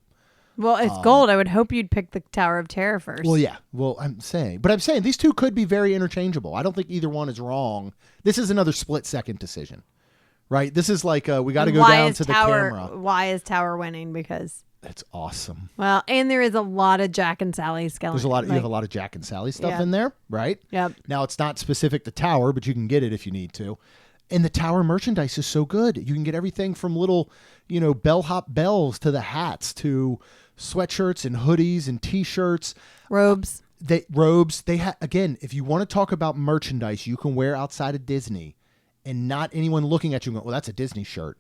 Well, it's gold. I would hope you'd pick the Tower of Terror first. Well, yeah. Well, I'm saying these two could be very interchangeable. I don't think either one is wrong. This is another split-second decision, right? This is like we got to go down to the camera. Why is Tower winning? Because It's awesome. well, and there is a lot of Jack and Sally skeletons. There's a lot. You have a lot of Jack and Sally stuff in there, right? Yep. Now it's not specific to Tower, but you can get it if you need to. And the Tower merchandise is so good. You can get everything from little, bellhop bells to the hats to sweatshirts and hoodies and T-shirts. robes. robes. Again, if you want to talk about merchandise you can wear outside of Disney and not anyone looking at you going, well, that's a Disney shirt.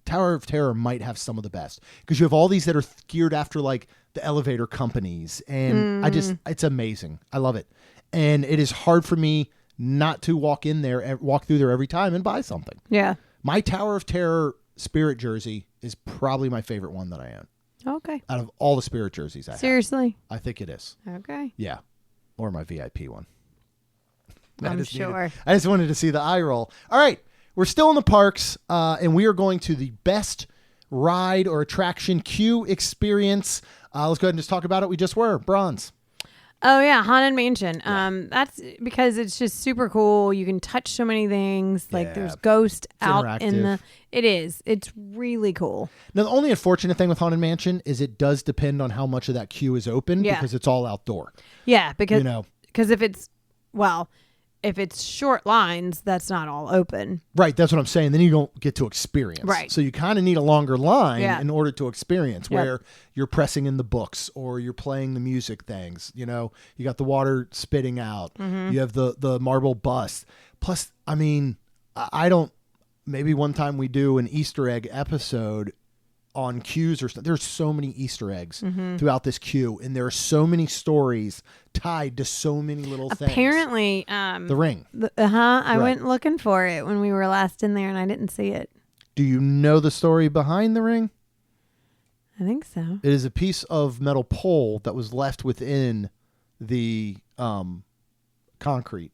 Tower of Terror might have some of the best because you have all these that are geared after like the elevator companies. And it's amazing. I love it. And it is hard for me not to walk through there every time and buy something. Yeah. My Tower of Terror Spirit jersey is probably my favorite one that I own. Okay. Out of all the Spirit jerseys I have. Seriously? I think it is. Okay. Yeah. Or my VIP one. I'm sure. I just wanted to see the eye roll. All right. We're still in the parks, and we are going to the best ride or attraction queue experience. Let's go ahead and just talk about it. We just were. Bronze. Oh, yeah. Haunted Mansion. That's because it's just super cool. You can touch so many things. Like there's ghosts out in the... It is. It's really cool. Now, the only unfortunate thing with Haunted Mansion is it does depend on how much of that queue is open because it's all outdoor. Yeah, because if it's short lines, that's not all open. Right, that's what I'm saying. Then you don't get to experience. Right. So you kind of need a longer line in order to experience where you're pressing in the books or you're playing the music things. You know, you got the water spitting out. Mm-hmm. You have the marble bust. Plus, I mean, maybe one time we do an Easter egg episode on queues or something. There's so many Easter eggs throughout this queue, and there are so many stories tied to so many little things. Apparently, the ring. I went looking for it when we were last in there, and I didn't see it. Do you know the story behind the ring? I think so. It is a piece of metal pole that was left within the concrete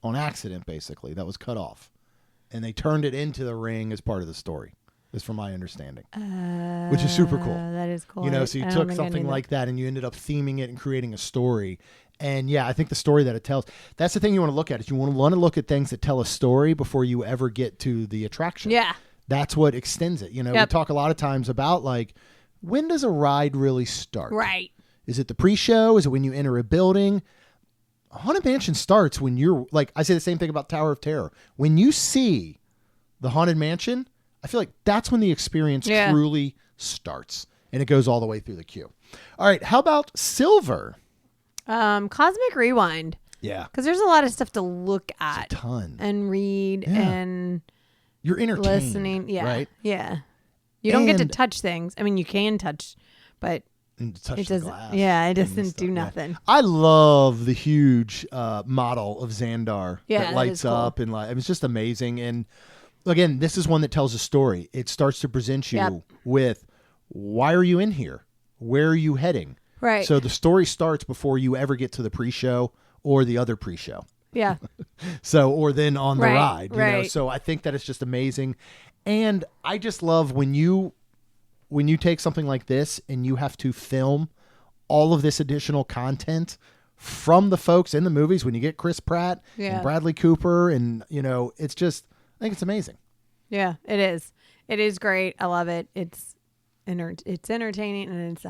on accident, basically, that was cut off, and they turned it into the ring as part of the story. Is from my understanding, which is super cool. That is cool. You know, so you took something like that and you ended up theming it and creating a story. And yeah, I think the story that it tells, that's the thing you want to look at. Is you want to look at things that tell a story before you ever get to the attraction. Yeah. That's what extends it. You know, we talk a lot of times about like, when does a ride really start? Right. Is it the pre-show? Is it when you enter a building? Haunted Mansion starts when you're like, I say the same thing about Tower of Terror. When you see the Haunted Mansion, I feel like that's when the experience truly starts, and it goes all the way through the queue. All right, how about Silver? Cosmic Rewind. Yeah. Because there's a lot of stuff to look at. It's a ton. And read and... You're entertained. Listening. Yeah. Right? Yeah. You don't get to touch things. I mean, you can touch, but... Touch the glass. Yeah, it doesn't do nothing. Yeah. I love the huge model of Xandar that lights up. And it's just amazing. And... Again, this is one that tells a story. It starts to present you with, why are you in here? Where are you heading? Right. So the story starts before you ever get to the pre-show or the other pre-show. Yeah. Or then on the ride. You know? Right. So I think that it's just amazing. And I just love when you take something like this and you have to film all of this additional content from the folks in the movies, when you get Chris Pratt and Bradley Cooper, and, you know, it's just... I think it's amazing. Yeah, it is. It is great. I love it. It's entertaining, and it's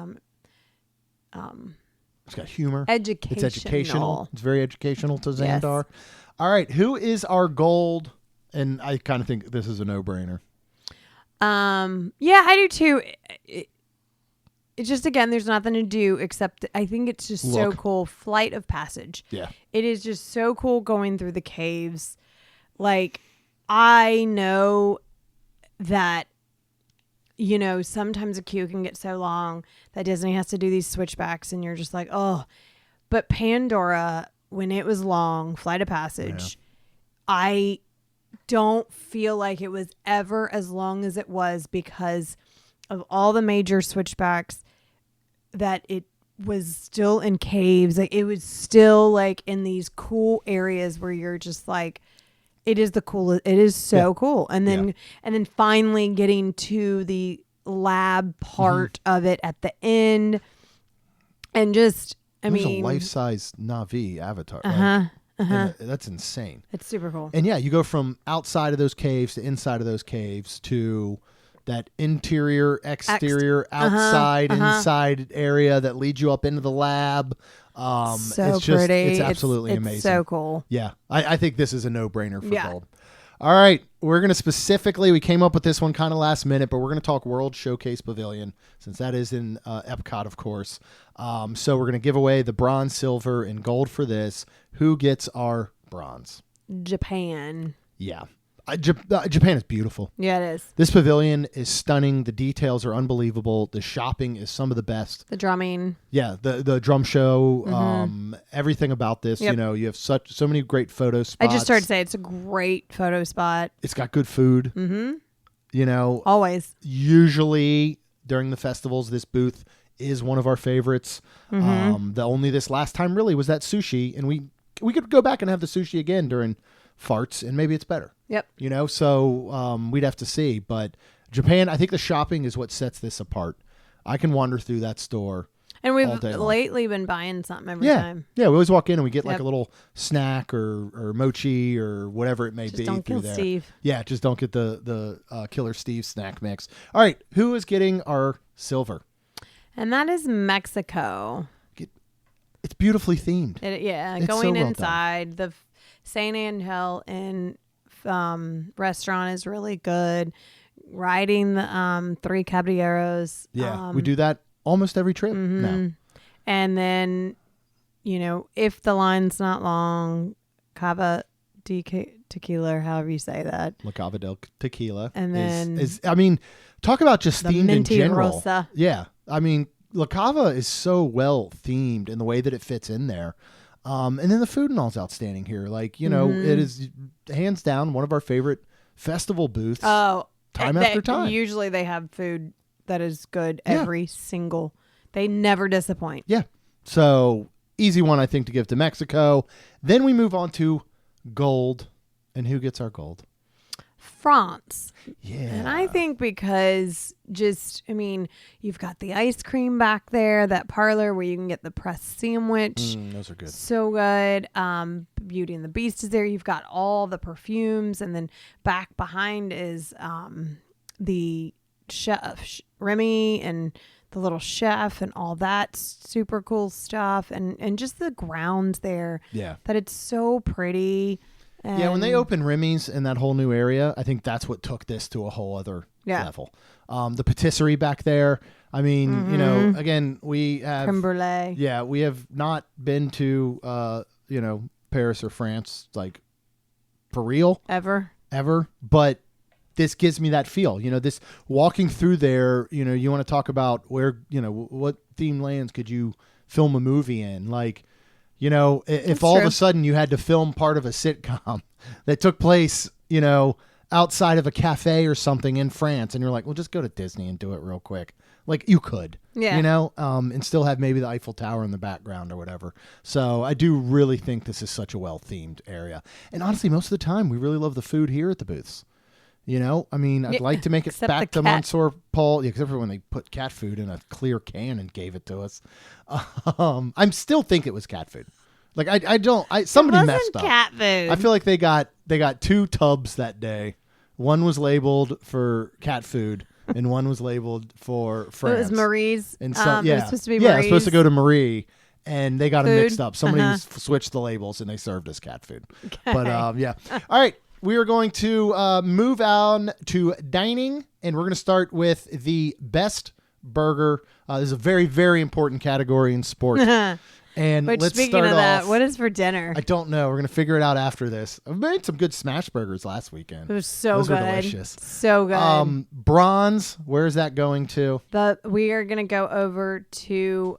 got humor. Educational. It's educational. It's very educational to Xandar. Yes. All right, who is our gold? And I kind of think this is a no-brainer. Yeah, I do too. It's just, again, there's nothing to do except I think it's just so cool. Flight of Passage. Yeah. It is just so cool going through the caves. Like, I know that, you know, sometimes a queue can get so long that Disney has to do these switchbacks and you're just like, oh. But Pandora, when it was long, Flight of Passage, I don't feel like it was ever as long as it was because of all the major switchbacks, that it was still in caves. Like, it was still like in these cool areas where you're just like, it is the coolest. It is so cool. And then finally getting to the lab part of it at the end. And just, There's a life-size Na'vi avatar. Right? That's insane. It's super cool. And yeah, you go from outside of those caves to inside of those caves to that interior, exterior, outside, inside area that leads you up into the lab. So it's pretty. It's absolutely amazing. It's so cool. Yeah. I think this is a no-brainer for gold. All right. We're going to specifically, we came up with this one kind of last minute, but we're going to talk World Showcase Pavilion since that is in Epcot, of course. So we're going to give away the bronze, silver, and gold for this. Who gets our bronze? Japan. Yeah. Japan is beautiful. Yeah, it is. This pavilion is stunning. The details are unbelievable. The shopping is some of the best. The drumming. Yeah, the drum show, everything about this. Yep. You know, you have so many great photo spots. I just started to say it's a great photo spot. It's got good food. Mm-hmm. You know, Always. Usually during the festivals, this booth is one of our favorites. Mm-hmm. The only this last time really was that sushi, and we could go back and have the sushi again during farts, and maybe it's better. Yep. You know, so we'd have to see. But Japan, I think the shopping is what sets this apart. I can wander through that store. And we've all day long. lately been buying something every Yeah. time. Yeah, we always walk in and we get like Yep. a little snack or mochi or whatever it may Just be. don't through kill there. Steve. Yeah, just don't get the Killer Steve snack mix. All right, who is getting our silver? And that is Mexico. It's beautifully themed. It's Going so well inside. The St. Angel Inn restaurant is really good. Riding the Three Caballeros. Yeah, we do that almost every trip Mm-hmm. now. And then, you know, if the line's not long, Cava Tequila, or however you say that. La Cava del Tequila. And then is I mean, talk about just the themed in general. Mentirosa. Yeah, I mean, La Cava is so well themed in the way that it fits in there. And then the food and all is outstanding here. Like, you know, Mm-hmm. it is hands down one of our favorite festival booths. Oh, Time after time. Usually they have food that is good Yeah. every single. They never disappoint. Yeah. So easy one, I think, to give to Mexico. Then we move on to gold. And who gets our gold? France. Yeah. And I think because you've got the ice cream back there, that parlor where you can get the pressed sandwich. Those are good. So good. Beauty and the Beast is there. You've got all the perfumes. And then back behind is the chef, Remy, and the little chef and all that super cool stuff. And just the grounds there. Yeah. That it's so pretty. Yeah, when they And- opened Remy's in that whole new area, I think that's what took this to a whole other level. The patisserie back there. I mean, you know, again, we have creme brulee. Yeah, we have not been to Paris or France like for real Ever. but this gives me that feel. You know, this walking through there, you know, you want to talk about where, you know, what themed lands could you film a movie in? Like, you know, if That's all of true. a sudden you had to film part of a sitcom that took place, you know, outside of a cafe or something in France, and you're like, well, just go to Disney and do it real quick. Like, you could, Yeah. you know, and still have maybe the Eiffel Tower in the background or whatever. So I do really think this is such a well-themed area. And honestly, most of the time, we really love the food here at the booths. You know, I mean, I'd Yeah, like to make it except back the to cat. Monsieur Paul, except for when they put cat food in a clear can and gave it to us. I still think it was cat food. Like somebody It wasn't messed up. cat food. I feel like they got 2 tubs that day. One was labeled for cat food, and one was labeled for France. It was Marie's. And so, It yeah, was supposed to be yeah, it was Marie's. supposed to go to Marie, and they got them Food? mixed up. Somebody Uh-huh. switched the labels, and they served us cat food. Okay. But yeah. All right, we are going to move on to dining, and we're going to start with the best burger. This is a very, very important category in sports. And Which, let's speaking start of that, off. what is for dinner? I don't know. We're going to figure it out after this. I made some good smash burgers last weekend. It was so Those good. were delicious. So good. Bronze, where is that going to? We are going to go over to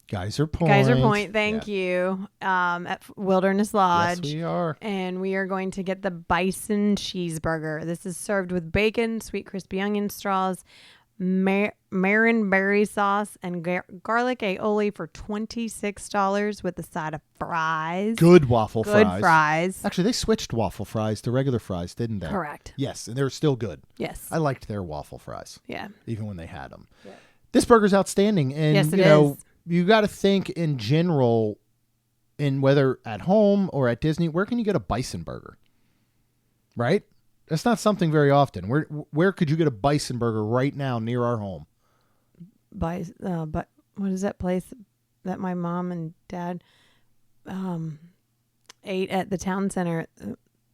Geyser Point. Geyser Point. Thank you. At Wilderness Lodge. Yes, we are. And we are going to get the bison cheeseburger. This is served with bacon, sweet crispy onion straws, marin berry sauce, and garlic aioli for $26 with a side of fries. Good waffle Good fries. fries. Actually, they switched waffle fries to regular fries, didn't they? Correct. Yes, and they were still good. Yes. I liked their waffle fries, Yeah. even when they had them. Yeah. This burger's outstanding. And, Yes, it you know, is. you got to think in general, in whether at home or at Disney, where can you get a bison burger? Right? That's not something very often. Where could you get a bison burger right now near our home? But what is that place that my mom and dad ate at the town center?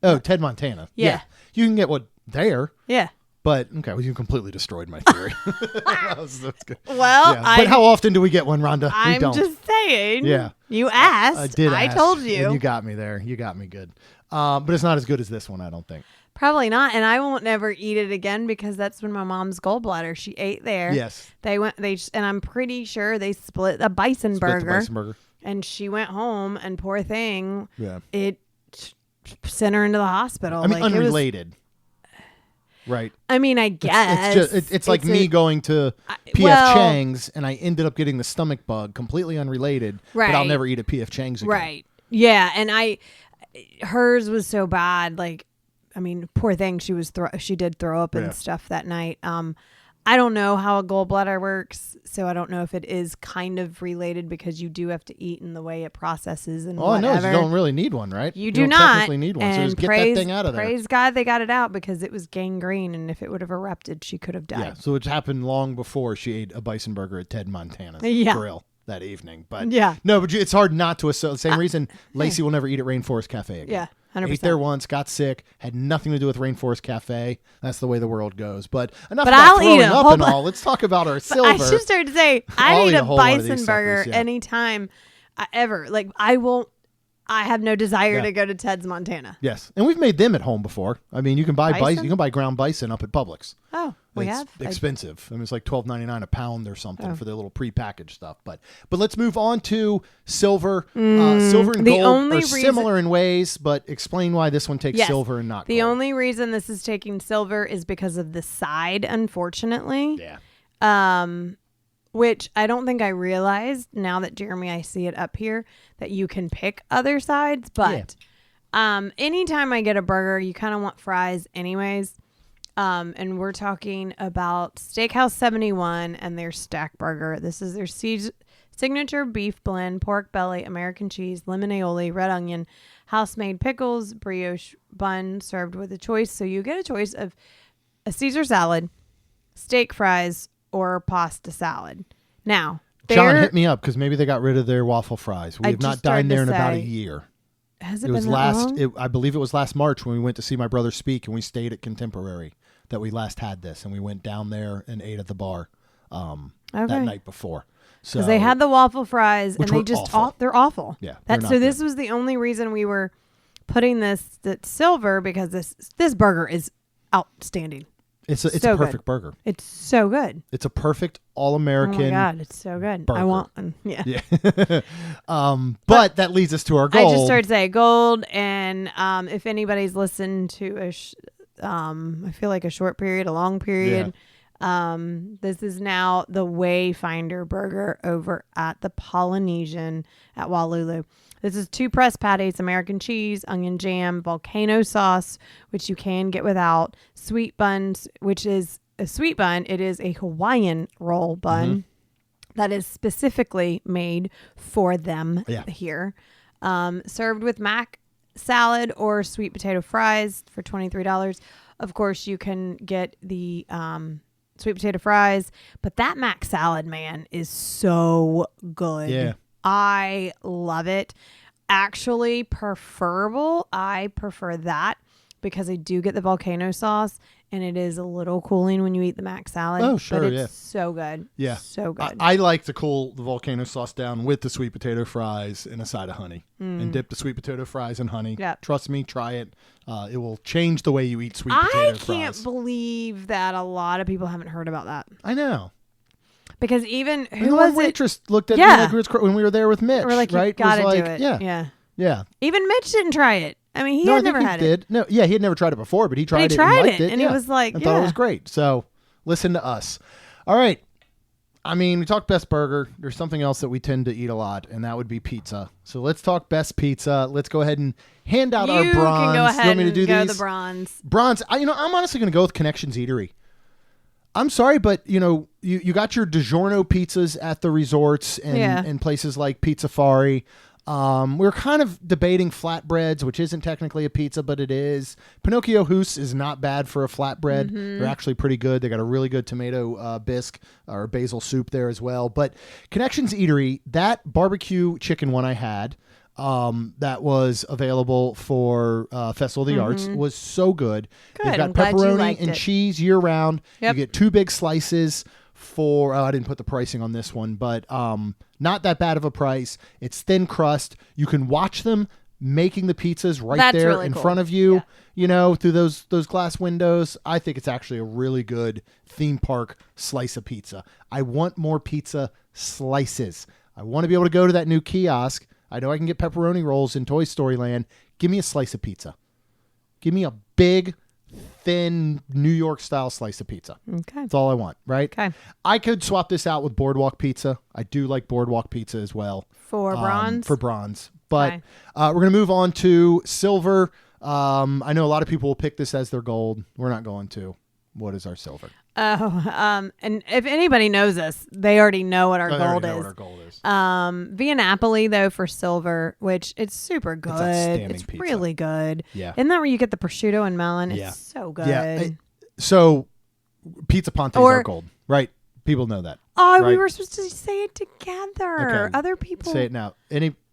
Oh, Ted Montana. Yeah. You can get what there. Yeah. But, okay, well, you completely destroyed my theory. That's good. Well, yeah. But how often do we get one, Rhonda? We I'm don't. just saying. Yeah. You asked. I did ask, told you. And you got me there. You got me good. But it's not as good as this one, I don't think. Probably not. And I won't never eat it again because that's when my mom's gallbladder. She ate there. Yes. And I'm pretty sure they split a bison burger. The bison burger. And she went home, and poor thing, yeah, it sent her into the hospital. I mean, unrelated. Right. I mean, I guess. It's like me going to P.F. Chang's and I ended up getting the stomach bug, completely unrelated, right. But I'll never eat at P.F. Chang's again. Right. Yeah, and hers was so bad. Like, I mean, poor thing, she did throw up and stuff that night. I don't know how a gallbladder works, so I don't know if it is kind of related because you do have to eat in the way it processes and whatever. Oh, no, you don't really need one, right? You do don't not technically need one, so just get that thing out of there. Praise God they got it out because it was gangrene, and if it would have erupted, she could have died. Yeah, so it happened long before she ate a bison burger at Ted Montana's grill that evening. But no, but it's hard not to associate. Same reason Lacey will never eat at Rainforest Cafe again. Yeah. 100%. Ate there once, got sick, had nothing to do with Rainforest Cafe. That's the way the world goes. But enough about throwing up and all. Let's talk about our silver. I should start to say, I eat a bison burger suckers, anytime ever. Like, I have no desire to go to Ted's Montana. Yes. And we've made them at home before. I mean, you can buy bison? You can buy ground bison up at Publix. Oh, we it's have? expensive. I mean, it's like $12.99 a pound or something for their little prepackaged stuff. But let's move on to silver. Silver and gold are similar in ways, but explain why this one takes silver and not gold. The only reason this is taking silver is because of the side, unfortunately. Yeah. Which I don't think I realized now that Jeremy, I see it up here, that you can pick other sides. But anytime I get a burger, you kind of want fries anyways. And we're talking about Steakhouse 71 and their stack burger. This is their signature beef blend, pork belly, American cheese, lemon aioli, red onion, house-made pickles, brioche bun served with a choice. So you get a choice of a Caesar salad, steak fries, or pasta salad. Now, John hit me up because maybe they got rid of their waffle fries. We have not dined there in about a year. Has it been that long? I believe it was last March when we went to see my brother speak and we stayed at Contemporary that we last had this, and we went down there and ate at the bar that night before. Because they had the waffle fries and they just they're awful. Yeah. So this was the only reason we were putting this at silver because this burger is outstanding. It's a perfect burger. It's so good. It's a perfect all-American. Oh my God, it's so good. Burger. I want one. Yeah. But that leads us to our gold. I just started to say gold, and if anybody's listened to I feel like a short period, a long period. Yeah. This is now the Wayfinder burger over at the Polynesian at Wailulu. This is 2 pressed patties, American cheese, onion jam, volcano sauce, which you can get without, sweet buns, which is a sweet bun. It is a Hawaiian roll bun that is specifically made for them here. Served with mac salad or sweet potato fries for $23. Of course, you can get the sweet potato fries, but that mac salad, man, is so good. Yeah. I love it. Actually, I prefer that because I do get the volcano sauce and it is a little cooling when you eat the mac salad. Oh, sure, but it's so good. Yeah. So good. I like to cool the volcano sauce down with the sweet potato fries and a side of honey and dip the sweet potato fries in honey. Yep. Trust me, try it. It will change the way you eat sweet potato fries. I can't believe that a lot of people haven't heard about that. I know. Because even one waitress looked at me like when we were there with Mitch. We're like, right? You gotta do it. Yeah. Even Mitch didn't try it. I mean, he had never had it. No, yeah, he had never tried it before, but he tried it and liked it. And he was like, thought it was great. So listen to us. All right. I mean, we talked best burger. There's something else that we tend to eat a lot, and that would be pizza. So let's talk best pizza. Let's go ahead and hand out our bronze. You can go ahead you want me to do go these? The bronze. Bronze. I'm honestly going to go with Connections Eatery. I'm sorry, but you got your DiGiorno pizzas at the resorts and places like Pizzafari. We're kind of debating flatbreads, which isn't technically a pizza, but it is. Pinocchio Hoose is not bad for a flatbread. They're actually pretty good. They got a really good tomato bisque or basil soup there as well. But Connections Eatery, that barbecue chicken one I had, that was available for Festival of the Arts was so good. Good, They've got I'm glad you pepperoni liked and it. cheese year round. Yep. You get 2 big slices for, I didn't put the pricing on this one, but not that bad of a price. It's thin crust. You can watch them making the pizzas right That's there really in cool. front of you, Yeah. you know, through those glass windows. I think it's actually a really good theme park slice of pizza. I want more pizza slices. I want to be able to go to that new kiosk. I know I can get pepperoni rolls in Toy Story Land. Give me a slice of pizza. Give me a big, thin New York style slice of pizza. Okay. That's all I want, right? Okay. I could swap this out with Boardwalk pizza. I do like Boardwalk pizza as well. For bronze? For bronze. But Okay. we're going to move on to silver. I know a lot of people will pick this as their gold. We're not going to. What is our silver? Oh, and if anybody knows us, they already know what our I already gold know is. what our gold is. Via Napoli though for silver, which it's super good. outstanding It's pizza. really good. Yeah. Isn't that where you get the prosciutto and melon? Yeah. It's so good. Yeah. So Pizza Ponte is Or- our gold, right? People know that. Oh, we right? were supposed to say it together. Okay. Other people. Say it now.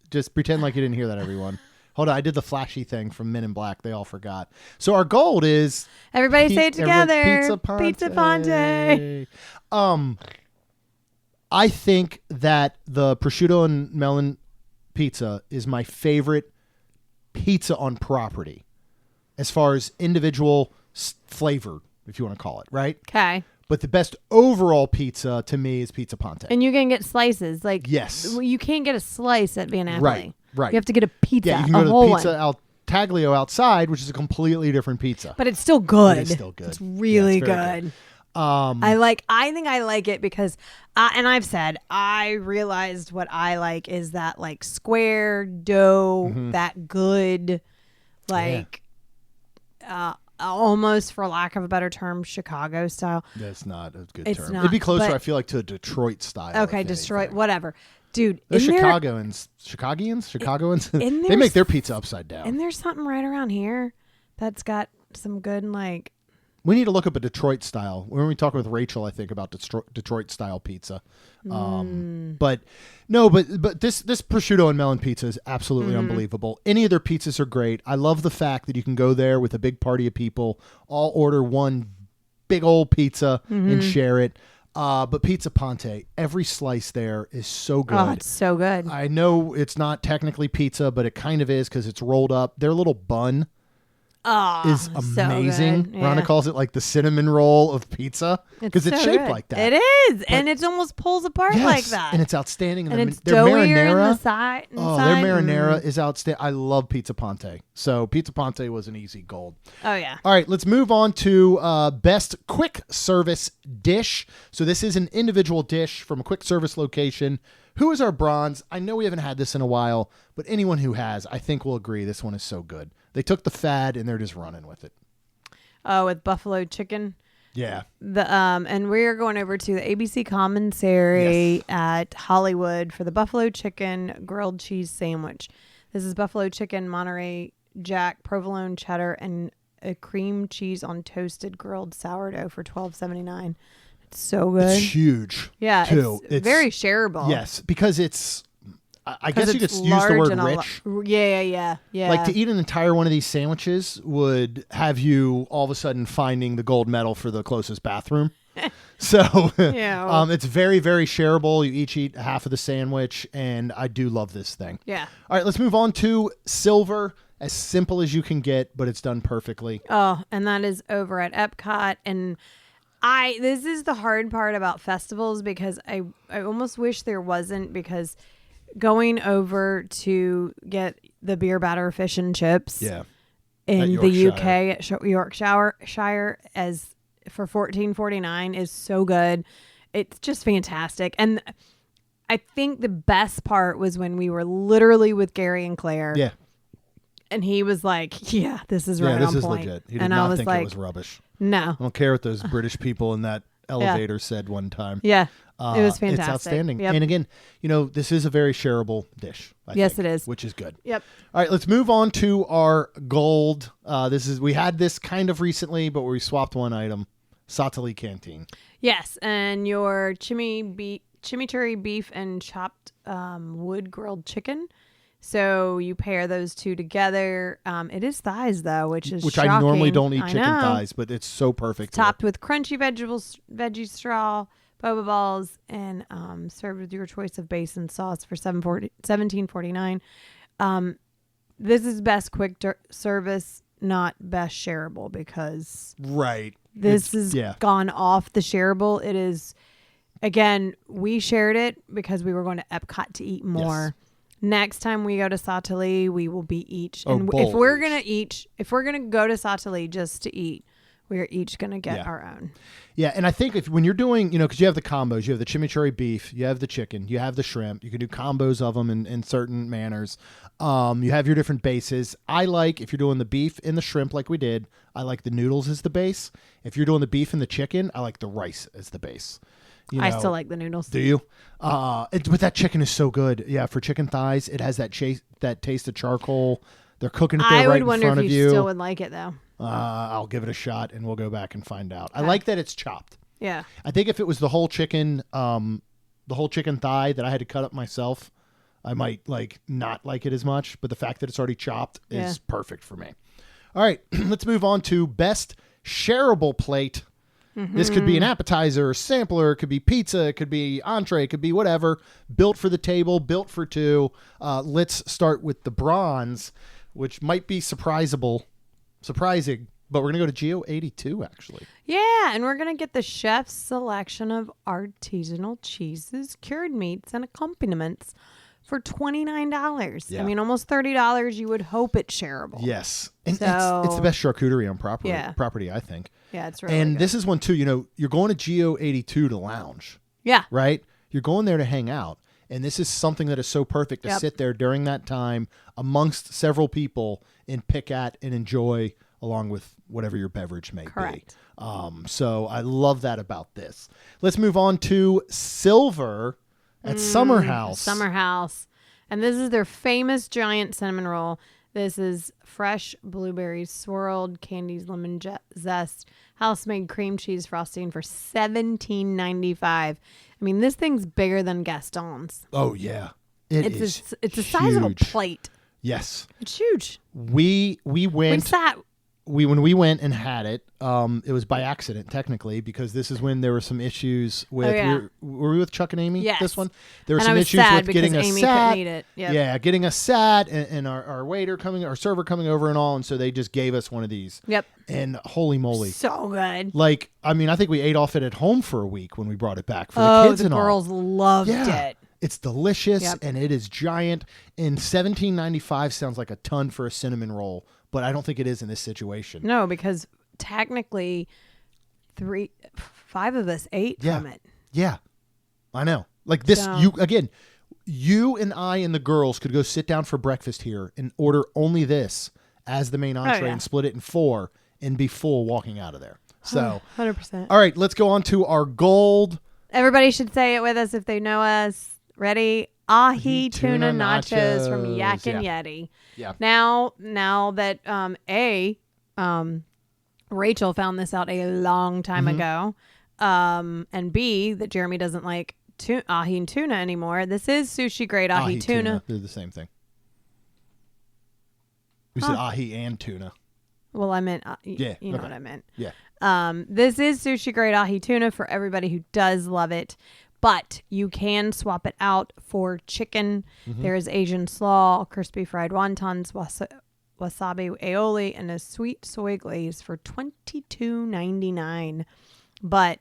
Just pretend like you didn't hear that, everyone. Hold on, I did the flashy thing from Men in Black. They all forgot. So our gold is Everybody say it together. Pizza Ponte. Pizza Ponte. I think that the prosciutto and melon pizza is my favorite pizza on property, as far as individual flavor, if you want to call it, right? Okay. But the best overall pizza to me is Pizza Ponte. And you can get slices. Like Yes. you can't get a slice at Via Napoli. Right. You have to get a pizza. Yeah, you can a go to whole the Pizza one. Taglio outside, which is a completely different pizza. But it's still good. It is still good. It's really Yeah, it's very good. I think I like it because and I've said I realized what I like is that like square dough, that good like almost for lack of a better term, Chicago style. That's not a good It's term. not, It'd be closer, but- I feel like, to a Detroit style. Okay, if Detroit, anything. whatever. Dude, Those isn't there, Chicagoans, and they there's- make their pizza upside down. and there's something right around here that's got some good like We need to look up a Detroit style. When we talk with Rachel, I think about Detroit style pizza. But this prosciutto and melon pizza is absolutely unbelievable. Any of their pizzas are great. I love the fact that you can go there with a big party of people, all order one big old pizza and share it. But Pizza Ponte, every slice there is so good. oh, it's so good. I know it's not technically pizza, but it kind of is because it's rolled up. Their little bun is so amazing. good. Rhonda Yeah. calls it like the cinnamon roll of pizza because it's so shaped good. like that. It is, and it almost pulls apart Yes, like that. and it's outstanding. And the- it's their doughier in marinara. the side. Oh, their marinara is outstanding. I love Pizza Ponte. So Pizza Ponte was an easy gold. Oh yeah. All right, let's move on to best quick service dish. So this is an individual dish from a quick service location. Who is our bronze? I know we haven't had this in a while, but anyone who has, I think will agree this one is so good. They took the fad and they're just running with it. Oh, with buffalo chicken. Yeah. And we're going over to the ABC Commissary at Hollywood for the buffalo chicken grilled cheese sandwich. This is buffalo chicken, Monterey Jack, provolone cheddar, and a cream cheese on toasted grilled sourdough for $12.79. It's so good. It's huge. Yeah, too. it's very shareable. Yes, because it's, I 'Cause guess you could it's use the large word and rich. Yeah. Like to eat an entire one of these sandwiches would have you all of a sudden finding the gold medal for the closest bathroom. So Yeah. it's very, very shareable. You each eat half of the sandwich, and I do love this thing. Yeah. All right, let's move on to silver. As simple as you can get, but it's done perfectly. Oh, and that is over at Epcot. And this is the hard part about festivals because I almost wish there wasn't, because going over to get the beer batter fish and chips Yeah. in At the Yorkshire. UK at Yorkshire as for $14.49 is so good. It's just fantastic. And I think the best part was when we were literally with Gary and Claire. Yeah. And he was like, yeah, this is right Yeah, this on is point. legit. He did And I not was think like, it was rubbish. no. I don't care what those British people in that elevator said one time. Yeah. It was fantastic. It's outstanding. Yep. And again, this is a very shareable dish. I Yes, think, it is. Which is good. Yep. All right, let's move on to our gold. We had this kind of recently, but we swapped one item. Satali Canteen. Yes. And your chimichurri beef and chopped wood grilled chicken. So you pair those two together. It is thighs though, which is Which shocking. I normally don't eat I chicken know. thighs, but it's so perfect. Topped with crunchy veggie straw, boba balls, and served with your choice of base and sauce for $17.49. This is best quick service, not best shareable, because Right. this has gone off the shareable. It is, again, we shared it because we were going to Epcot to eat more. Yes. Next time we go to Satali, we will be each. Oh, And if we're gonna go to Satali just to eat, we are each gonna get our own. Yeah, and I think when you're doing, because you have the combos, you have the chimichurri beef, you have the chicken, you have the shrimp, you can do combos of them in certain manners. You have your different bases. I like, if you're doing the beef and the shrimp like we did, I like the noodles as the base. If you're doing the beef and the chicken, I like the rice as the base. I still like the noodles. Do you? But that chicken is so good. Yeah, for chicken thighs, it has that taste of charcoal. They're cooking it there right in front of you. I would wonder if you still would like it though. I'll give it a shot and we'll go back and find out. I like that it's chopped. Yeah. I think if it was the whole chicken thigh that I had to cut up myself, I might not like it as much. But the fact that it's already chopped is perfect for me. All right, let's move on to best shareable plate. Mm-hmm. This could be an appetizer, sampler, it could be pizza, it could be entree, it could be whatever. Built for the table, built for two. Let's start with the bronze, which might be surprising, but we're going to go to Geo 82 actually. Yeah, and we're going to get the chef's selection of artisanal cheeses, cured meats, and accompaniments for $29. Yeah. I mean, almost $30. You would hope it's shareable. Yes. And it's the best charcuterie on property, I think. Yeah, it's really And good. this is one too, you're going to Geo 82 to lounge. Yeah. Right? You're going there to hang out. And this is something that is so perfect to sit there during that time amongst several people and pick at and enjoy along with whatever your beverage may be. So I love that about this. Let's move on to silver at Summer House. Summer House. And this is their famous giant cinnamon roll. This is fresh blueberries, swirled candies, lemon zest, house-made cream cheese frosting for $17.95. I mean, this thing's bigger than Gaston's. Oh, yeah. It's the size of a plate. Yes. It's huge. We went. When we went and had it, it was by accident technically because this is when there were some issues with. Were we with Chuck and Amy? Yes. This one there were some issues with getting a Amy sat. couldn't eat it. Yep. Yeah, getting a sat and our server coming over and all, and so they just gave us one of these. Yep. And holy moly, so good. I think we ate off it at home for a week when we brought it back for the kids and all. The girls loved it. It's delicious and it is giant. And $17.95 sounds like a ton for a cinnamon roll, but I don't think it is in this situation. No, because technically 5 of us ate from it. Yeah, I know. Like this, you and I and the girls could go sit down for breakfast here and order only this as the main entree and split it in 4 and be full walking out of there. So 100%. All right, let's go on to our gold. Everybody should say it with us if they know us. Ready? Ahi tuna nachos from Yak and Yeti. Yeah. Now that Rachel found this out a long time ago, and B, that Jeremy doesn't like ahi and tuna anymore. This is sushi grade ahi tuna. They're the same thing. We said ahi and tuna. Well, I meant you know what I meant. Yeah. This is sushi grade ahi tuna for everybody who does love it. But you can swap it out for chicken. Mm-hmm. There is Asian slaw, crispy fried wontons, wasabi aioli, and a sweet soy glaze for $22.99. But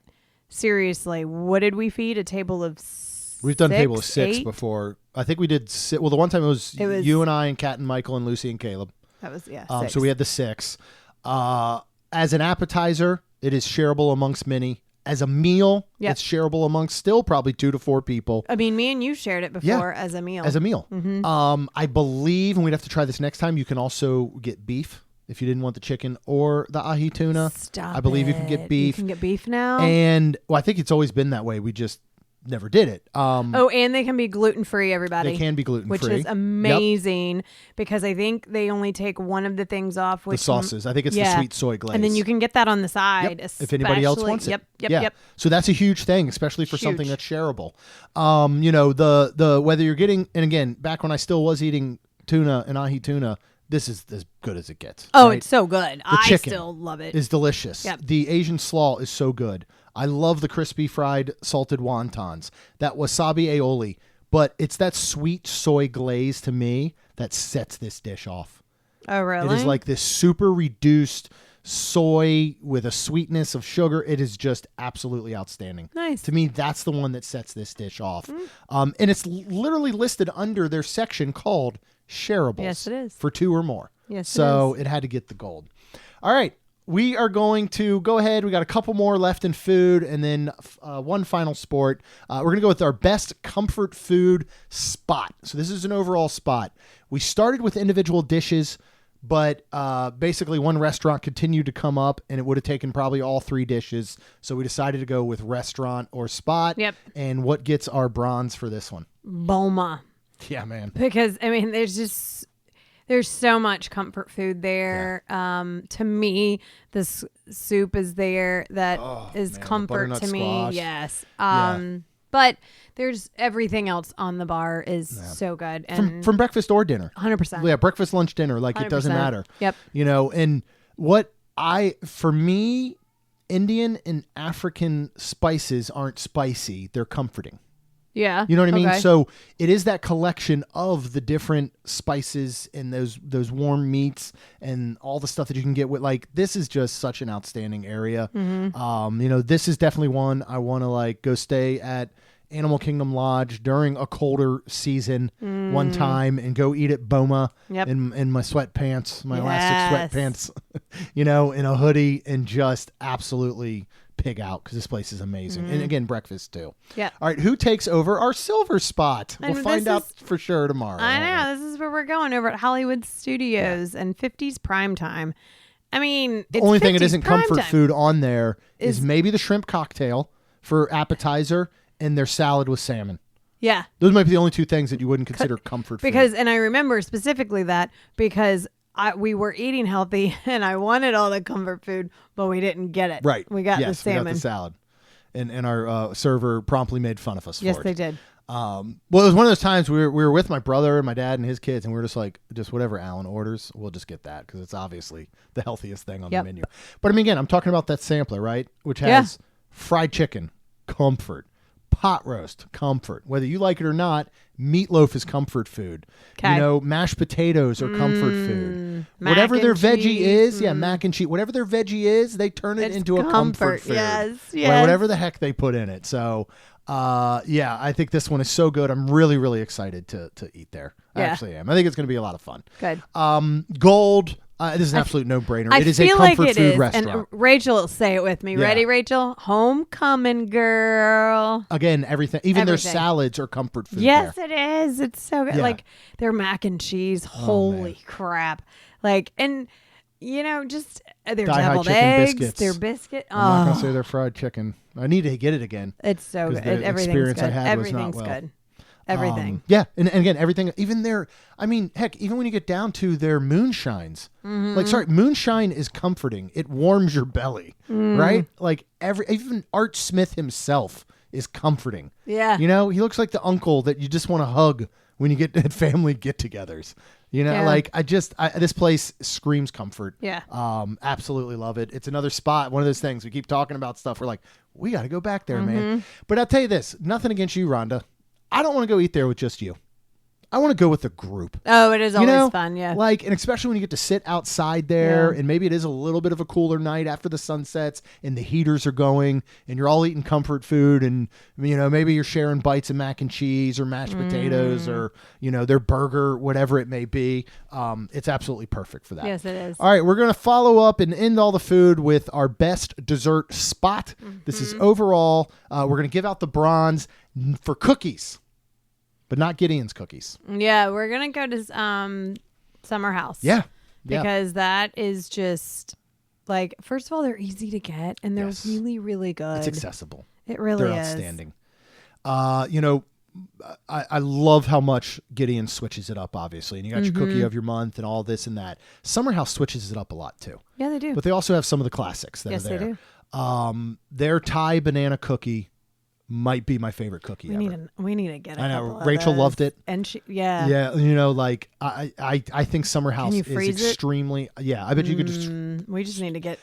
seriously, what did we feed? A table of 6? We've done a table of 6 before. I think we did 6. Well, the one time it was you and I and Kat and Michael and Lucy and Caleb. That was, 6. So we had the 6. As an appetizer, it is shareable amongst many. As a meal, it's shareable amongst still probably 2 to 4 people. I mean, me and you shared it before as a meal. Mm-hmm. I believe, and we'd have to try this next time, you can also get beef if you didn't want the chicken or the ahi tuna. I believe you can get beef. You can get beef now? And I think it's always been that way. We just never did it. And they can be gluten-free, everybody. They can be gluten-free. Which is amazing because I think they only take one of the things off. The sauces. I think it's the sweet soy glaze. And then you can get that on the side. If anybody else wants it. Yep. So that's a huge thing, especially for something that's shareable. The whether you're getting, and again, back when I still was eating tuna and ahi tuna, this is as good as it gets. Oh, right? it's so good. I chicken still love it. Is delicious. Yep. The Asian slaw is so good. I love the crispy fried salted wontons. That wasabi aioli, but it's that sweet soy glaze to me that sets this dish off. Oh, really? It is like this super reduced soy with a sweetness of sugar. It is just absolutely outstanding. Nice. To me, that's the one that sets this dish off. And it's literally listed under their section called shareables. Yes, it is. For 2 or more. Yes, so it had to get the gold. All right. We are going to go ahead. We got a couple more left in food and then one final sport. We're going to go with our best comfort food spot. So this is an overall spot. We started with individual dishes, but basically one restaurant continued to come up and it would have taken probably all 3 dishes. So we decided to go with restaurant or spot. Yep. And what gets our bronze for this one? Boma. Yeah, man. Because, I mean, there's so much comfort food there. Yeah. To me, this soup is there that is comfort to me. Squash. Yes. But there's everything else on the bar is so good. And From breakfast or dinner. 100%. Yeah, breakfast, lunch, dinner. Like 100%. It doesn't matter. Yep. You know, and for me, Indian and African spices aren't spicy. They're comforting. Yeah. You know what I mean? Okay. So it is that collection of the different spices and those warm meats and all the stuff that you can get with, like, this is just such an outstanding area. Mm-hmm. You know, this is definitely one I want to like go stay at Animal Kingdom Lodge during a colder season one time and go eat at Boma in my sweatpants, my elastic sweatpants, you know, in a hoodie and just absolutely pig out because this place is amazing. And again, breakfast too. Yeah. All right, who takes over our silver spot? We'll find out for sure tomorrow. I know. This is where we're going over at Hollywood Studios and 50s prime time. I mean, the only thing that isn't prime comfort time. food on there is maybe the shrimp cocktail for appetizer and their salad with salmon. Yeah. Those might be the only 2 things that you wouldn't consider comfort food. And I remember specifically that because we were eating healthy and I wanted all the comfort food, but we didn't get it. Right. We got the salmon. We got the salad. And our server promptly made fun of us for it. Yes, they did. Well, it was one of those times we were with my brother and my dad and his kids, and we were just like, just whatever Alan orders, we'll just get that because it's obviously the healthiest thing on the menu. But I mean, again, I'm talking about that sampler, right? Which has fried chicken, comfort, pot roast, comfort. Whether you like it or not, meatloaf is comfort food. Okay. You know, mashed potatoes are comfort food. Whatever their veggie is, mac and cheese. Whatever their veggie is, they turn it into a comfort food. Yes. Right, whatever the heck they put in it. So, I think this one is so good. I'm really, really excited to eat there. I actually am. I think it's going to be a lot of fun. Good. Gold. This is an absolute no-brainer. It is a feel comfort like it food is. restaurant. And Rachel will say it with me. Yeah. Ready, Rachel? Homecoming girl. Again, everything. Even their salads are comfort food. Yes, there. it is. It's so good. Yeah. Like their mac and cheese. Holy crap. Like, and you know, just their deviled eggs, biscuits. their biscuit. I'm not going to say their fried chicken. I need to get it again. It's so good. The Everything's experience good. I had was not Everything's well. good. Everything. And again, everything, even their, I mean, heck, even when you get down to their moonshines, moonshine is comforting. It warms your belly, right? Like even Art Smith himself is comforting. Yeah. You know, he looks like the uncle that you just want to hug when you get at family get-togethers. You know, this place screams comfort. Yeah. Absolutely love it. It's another spot. One of those things we keep talking about stuff. We're like, we got to go back there, man. But I'll tell you this, nothing against you, Rhonda. I don't want to go eat there with just you. I want to go with a group. Oh, it is always fun, yeah. Like, and especially when you get to sit outside there, and maybe it is a little bit of a cooler night after the sun sets, and the heaters are going, and you're all eating comfort food, and you know maybe you're sharing bites of mac and cheese or mashed potatoes or you know their burger, whatever it may be. It's absolutely perfect for that. Yes, it is. All right, we're gonna follow up and end all the food with our best dessert spot. This is overall. We're gonna give out the bronze for cookies. But not Gideon's cookies. Yeah, we're going to go to Summer House. Yeah. Because that is just, like, first of all, they're easy to get, and they're really, really good. It's accessible. It really They're is. outstanding. You know, I love how much Gideon switches it up, obviously. And you got your cookie of your month and all this and that. Summer House switches it up a lot, too. Yeah, they do. But they also have some of the classics that are there. Yes, they do. Their Thai banana cookie, might be my favorite cookie We need to get. I know couple of Rachel those. loved it, and yeah. Like I think Summer House is extremely. Yeah, I bet you could just. We just need to get.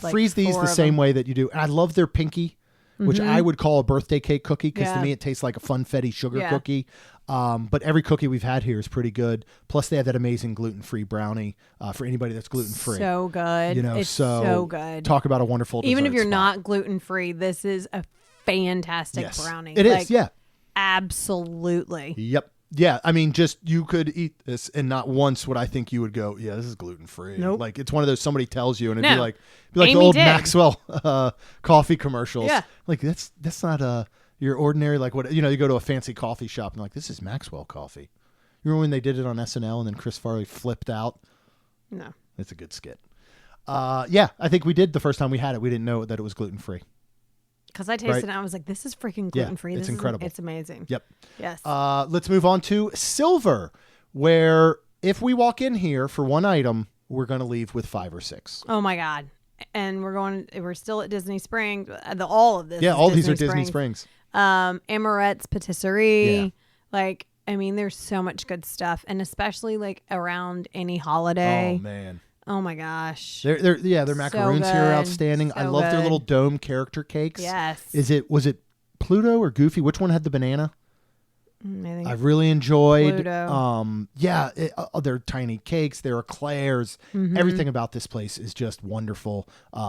Freeze these the same way that you do. And I love their pinky, which I would call a birthday cake cookie because to me it tastes like a funfetti sugar cookie. But every cookie we've had here is pretty good. Plus, they have that amazing gluten-free brownie for anybody that's gluten-free. So good. It's so good. Talk about a wonderful dessert Even if you're spot. not gluten-free, this is a fantastic brownie. It is, yeah. Absolutely. Yep. Yeah, I mean, just you could eat this and not once would I think you would go, yeah, this is gluten-free. Nope. Like, it's one of those somebody tells you and it'd be like Amy the old did. Maxwell coffee commercials. Yeah. Like, that's not your ordinary, like, what, you go to a fancy coffee shop and like, this is Maxwell coffee. You remember when they did it on SNL and then Chris Farley flipped out? No. It's a good skit. Yeah, I think we did the first time we had it. We didn't know that it was gluten-free. Because I tasted it and I was like, this is freaking gluten-free. It's incredible. It's amazing. Yep. Yes. Let's move on to silver, where if we walk in here for one item, we're going to leave with 5 or 6. Oh my God. And we're still at Disney Springs. All of this. Yeah, is all Disney these are Disney Springs. Amaret's Patisserie. Yeah. Like, I mean, there's so much good stuff. And especially like around any holiday. Oh, man. Oh my gosh. Their macaroons here are outstanding. I love their little dome character cakes. Yes. Was it Pluto or Goofy? Which one had the banana? I really enjoyed. Pluto. They're tiny cakes. They're eclairs. Everything about this place is just wonderful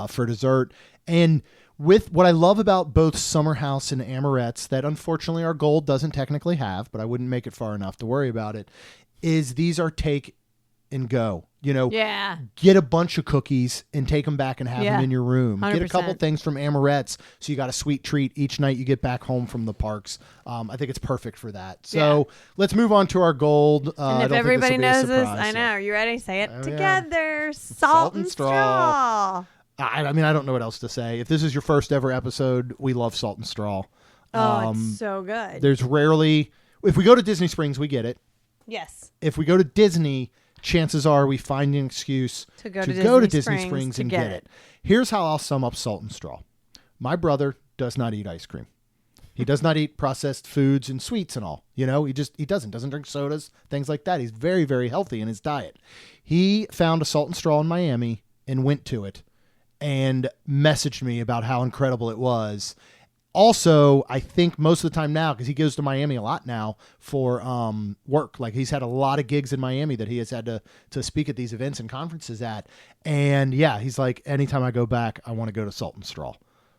for dessert. And with what I love about both Summer House and Amaret's, that unfortunately our gold doesn't technically have, but I wouldn't make it far enough to worry about it, is these are take and go. Get a bunch of cookies and take them back and have them in your room. 100%. Get a couple things from Amaret's so you got a sweet treat each night you get back home from the parks. I think it's perfect for that. So let's move on to our gold. And if everybody knows this, I know. Are you ready? Say it together. Yeah. Salt and straw. I mean, I don't know what else to say. If this is your first ever episode, we love Salt and Straw. It's so good. There's rarely, if we go to Disney Springs, we get it. Yes. If we go to Disney, chances are we find an excuse to go to Disney Springs and get it. Here's how I'll sum up Salt and Straw. My brother does not eat ice cream. He does not eat processed foods and sweets and all. He doesn't drink sodas, things like that. He's very, very healthy in his diet. He found a Salt and Straw in Miami and went to it and messaged me about how incredible it was. Also, I think most of the time now, because he goes to Miami a lot now for work, like he's had a lot of gigs in Miami that he has had to speak at these events and conferences at. And yeah, he's like, anytime I go back, I want to go to Salt and Straw.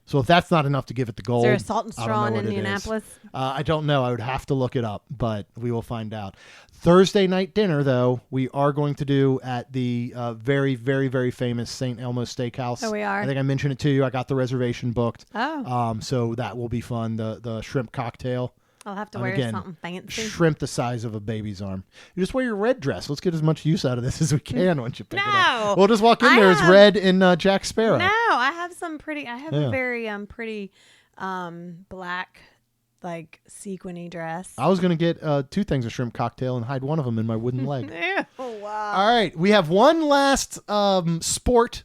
So if that's not enough to give it the gold, is there a Salt and Straw in Indianapolis? I don't know. I would have to look it up, but we will find out. Thursday night dinner, though, we are going to do at the very, very, very famous St. Elmo's Steakhouse. Oh, we are? I think I mentioned it to you. I got the reservation booked. Oh. So that will be fun. The shrimp cocktail. I'll have to wear something fancy. Shrimp the size of a baby's arm. You just wear your red dress. Let's get as much use out of this as we can once you pick it up. We'll just walk in there as red and Jack Sparrow. No, I have some pretty. I have a very pretty black, like sequiny dress. I was gonna get 2 things of shrimp cocktail and hide one of them in my wooden leg. Ew, wow. All right, we have one last sport.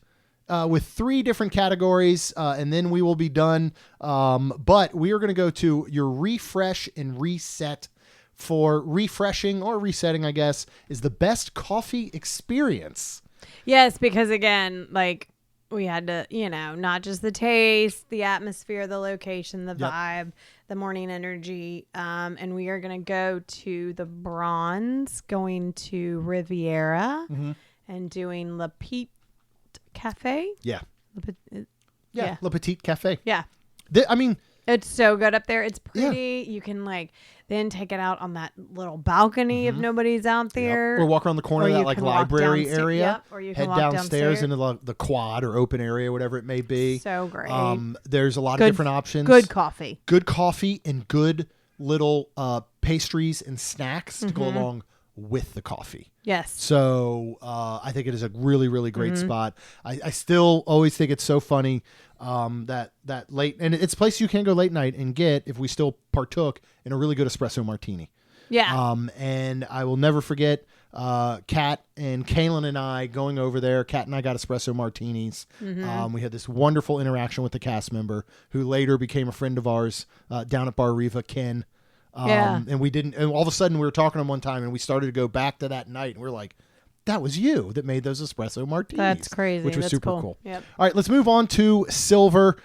With 3 different categories, and then we will be done. But we are going to go to your refresh and reset. For refreshing or resetting, I guess, is the best coffee experience. Yes, because again, like we had to, not just the taste, the atmosphere, the location, the vibe, the morning energy. And we are going to go to the bronze, going to Riviera and doing Le Petite Cafe. Yeah. Yeah. Le Petit Cafe. Yeah. It's so good up there. It's pretty. You can then take it out on that little balcony if nobody's out there. Or walk around the corner of that library area. Or you can head downstairs into the quad or open area, whatever it may be. So great. There's a lot of different options. Good coffee. Good coffee and good little pastries and snacks to go along with the coffee. Yes. So I think it is a really, really great spot. I still always think it's so funny that late, and it's a place you can go late night and get, if we still partook in a really good espresso martini. Yeah. And I will never forget, Kat and Kaylin and I going over there. Kat and I got espresso martinis. We had this wonderful interaction with the cast member who later became a friend of ours down at Bar Riva, Ken. And and all of a sudden we were talking to him one time and we started to go back to that night and we are like, that was you that made those espresso martinis. That's crazy. Which was That's super cool. Yep. All right, let's move on to silver.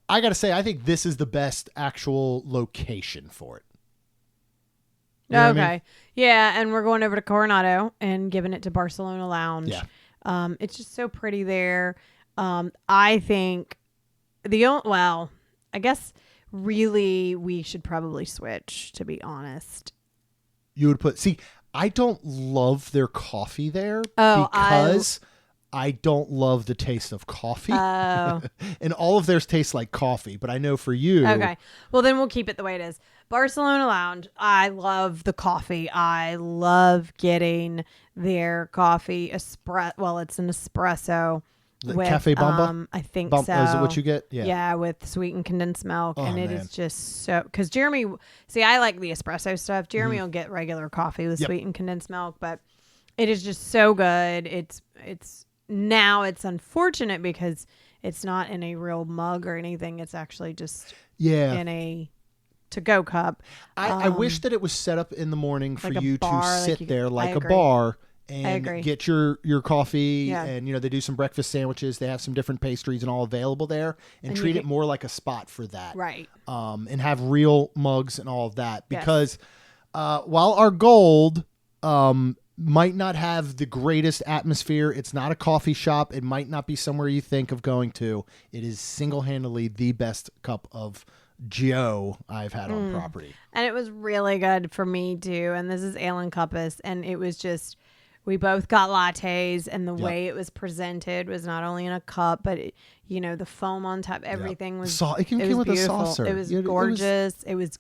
I got to say, I think this is the best actual location for it. You know what I mean? Yeah, and we're going over to Coronado and giving it to Barcelona Lounge. Yeah. It's just so pretty there. I think I guess really we should probably switch, to be honest. You would I don't love their coffee there because I don't love the taste of coffee. Oh. And all of theirs tastes like coffee, but I know for you. Okay. Well, then we'll keep it the way it is. Barcelona Lounge, I love the coffee. I love getting their coffee it's an espresso. With, Cafe Bamba? I think so. so. Is it what you get? Yeah. Yeah, with sweetened condensed milk. Oh, and it is just so... Because Jeremy... See, I like the espresso stuff. Jeremy will get regular coffee with sweetened condensed milk, but it is just so good. It's now it's unfortunate because it's not in a real mug or anything. It's actually just in a to-go cup. I wish that it was set up in the morning for like you bar, to sit there like a agree. bar and get your coffee. Yeah. And, they do some breakfast sandwiches. They have some different pastries and all available there and treat it more like a spot for that. Right. And have real mugs and all of that. Because while our gold might not have the greatest atmosphere, it's not a coffee shop. It might not be somewhere you think of going to. It is single-handedly the best cup of Joe I've had on property. And it was really good for me too. And this is Ale and Compass. And it was just, we both got lattes and the way it was presented was not only in a cup, but the foam on top, everything was, it came with beautiful. a saucer. It was gorgeous. It was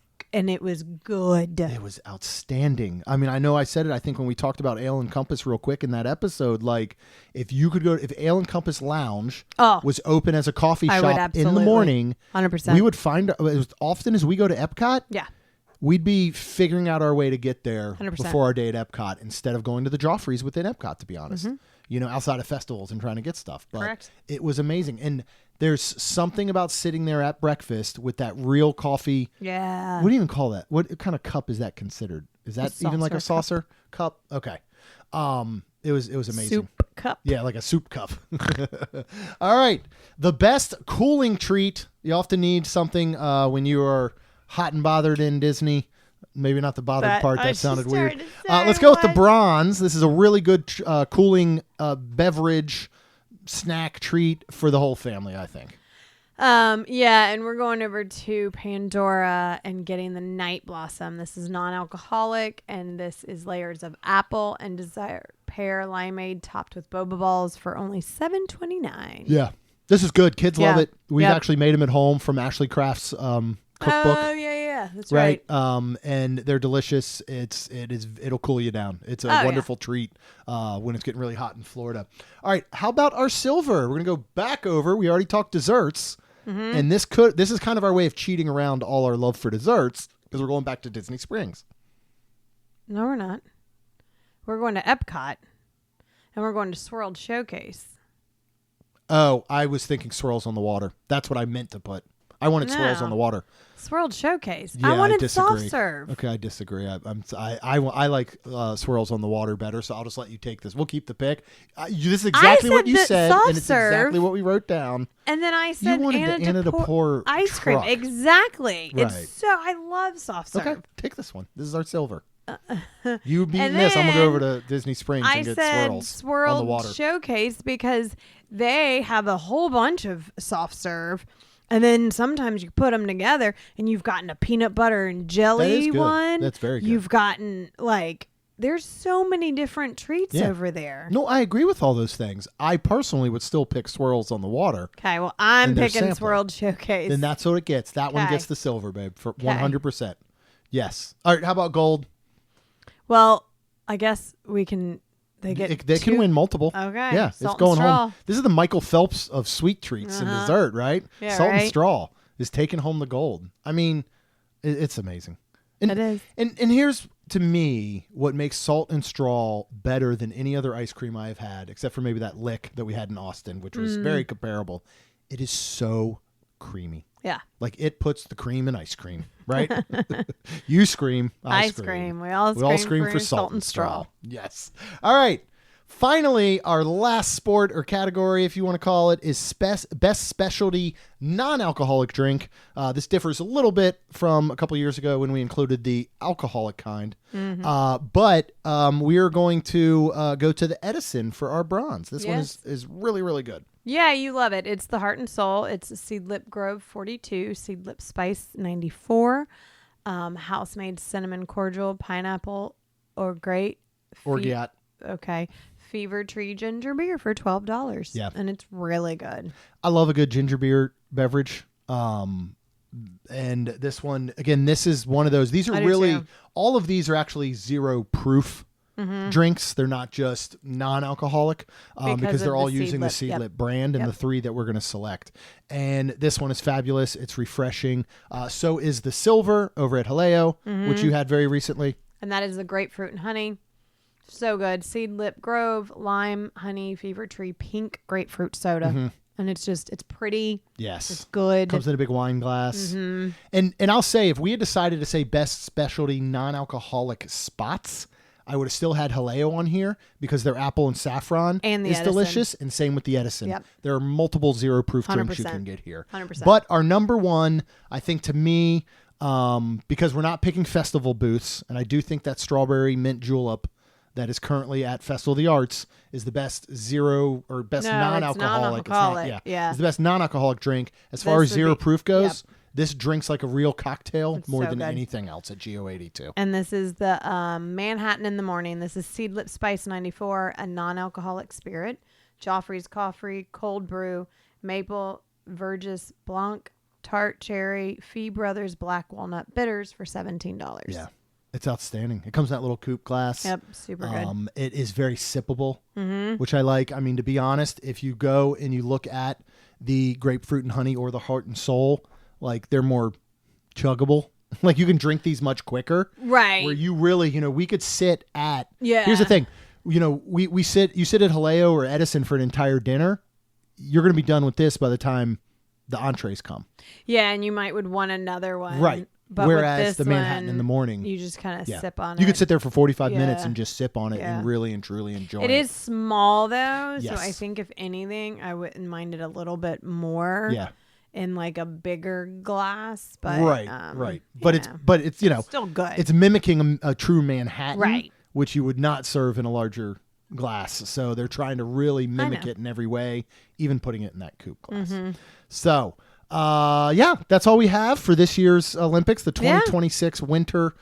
good. It was outstanding. I mean, I know I said it, I think when we talked about Ale and Compass real quick in that episode, like if Ale and Compass Lounge was open as a coffee shop in the morning, 100%. we would find, as often as we go to Epcot, we'd be figuring out our way to get there 100%. before our day at Epcot instead of going to the Joffrey's within Epcot, to be honest. Outside of festivals and trying to get stuff. But Correct. It was amazing. And there's something about sitting there at breakfast with that real coffee. Yeah. What do you even call that? What kind of cup is that considered? Is that even like a saucer cup? Okay. It was amazing. Soup cup. Yeah, like a soup cup. All right. The best cooling treat. You often need something when you are hot and bothered in Disney. Maybe not the bothered part. That sounded weird. Let's go with the bronze. This is a really good cooling beverage snack treat for the whole family, I think. And we're going over to Pandora and getting the Night Blossom. This is non-alcoholic, and this is layers of apple and Desire pear limeade topped with boba balls for only $7.29. Yeah, this is good. Kids love it. We've actually made them at home from Ashley Craft's cookbook. Oh yeah, that's right. And they're delicious. It'll cool you down. It's a wonderful treat when it's getting really hot in Florida. All right, how about our silver? We're gonna go back over. We already talked desserts, and this is kind of our way of cheating around all our love for desserts because we're going back to Disney Springs. No, we're not. We're going to Epcot, and we're going to Swirled Showcase. Oh, I was thinking swirls on the water. That's what I meant to put. I wanted swirls on the water. Swirled Showcase. Yeah, I wanted disagree. soft serve. Okay, I disagree. I like swirls on the water better, so I'll just let you take this. We'll keep the pick. This is exactly what you said, and it's exactly what we wrote down. And then I said you wanted Anna to pour ice cream. truck. Exactly. Right. I love soft serve. Okay, take this one. This is our silver. You beating this. I'm going to go over to Disney Springs and get swirls on the water. Showcase because they have a whole bunch of soft serve. And then sometimes you put them together and you've gotten a peanut butter and jelly one. That's very good. You've gotten there's so many different treats over there. No, I agree with all those things. I personally would still pick swirls on the water. Okay, well, I'm picking Swirled Showcase. Then that's what it gets. That one gets the silver, babe, for 100%. Yes. All right, how about gold? Well, I guess we can... They can win multiple. Okay. Yeah, it's going home. This is the Michael Phelps of sweet treats and dessert, right? Yeah, Salt and Straw is taking home the gold. I mean, it's amazing. And, it is. And here's to me, what makes Salt and Straw better than any other ice cream I've had, except for maybe that Lick that we had in Austin, which was very comparable. It is so creamy. Yeah. Like it puts the cream in ice cream, right? You scream, I scream. We all scream for Salt and Straw. Yes. All right. Finally, our last sport or category, if you want to call it, is best specialty non-alcoholic drink. This differs a little bit from a couple years ago when we included the alcoholic kind. But we are going to go to the Edison for our bronze. This one is really, really good. Yeah, you love it. It's the Heart and Soul. It's a Seedlip Grove 42, Seedlip Spice 94, house-made cinnamon cordial, pineapple, or great. Orgeat. Okay. Fever Tree ginger beer for $12. Yeah. And it's really good. I love a good ginger beer beverage. And this one, again, this is one of those. These are really, all of these are actually zero proof drinks. They're not just non-alcoholic because they're all using the Seedlip brand and the three that we're going to select. And this one is fabulous. It's refreshing. So is the Silver over at Haleo, which you had very recently. And that is the grapefruit and honey. So good. Seedlip Grove, lime, honey, Fever Tree, pink grapefruit soda. And it's pretty. Yes. It's good. Comes in a big wine glass. And I'll say, if we had decided to say best specialty non-alcoholic spots, I would have still had Haleo on here because their apple and saffron is delicious. And same with the Edison. Yep. There are multiple zero proof 100%. drinks you can get here. 100%. But our number one, I think to me, because we're not picking festival booths, and I do think that strawberry mint julep that is currently at Festival of the Arts is the best zero or best non-alcoholic. It's non-alcoholic. It's the best non-alcoholic drink. As far as zero proof goes, this drinks like a real cocktail more than anything else at GO82. And this is the Manhattan in the Morning. This is Seedlip Spice 94, a non-alcoholic spirit. Joffrey's Coffee, cold brew, maple, Vergis Blanc, tart cherry, Fee Brothers Black Walnut Bitters for $17. Yeah. It's outstanding. It comes in that little coupe glass. Yep, super good. It is very sippable, which I like. I mean, to be honest, if you go and you look at the grapefruit and honey or the Heart and Soul, like they're more chuggable. Like you can drink these much quicker. Right. Where you really, we could sit at. Yeah. Here's the thing. You sit at Haleo or Edison for an entire dinner. You're going to be done with this by the time the entrees come. Yeah, and you would want another one. Right. But whereas the Manhattan in the Morning, you just kind of sip on it. You could sit there for 45 minutes and just sip on it and really and truly enjoy it. It is small though, so I think if anything, I wouldn't mind it a little bit more. Yeah. In like a bigger glass, but right. But it's still good. It's mimicking a true Manhattan, right? Which you would not serve in a larger glass. So they're trying to really mimic it in every way, even putting it in that coupe glass. So. That's all we have for this year's Olympics, the 2026 Winter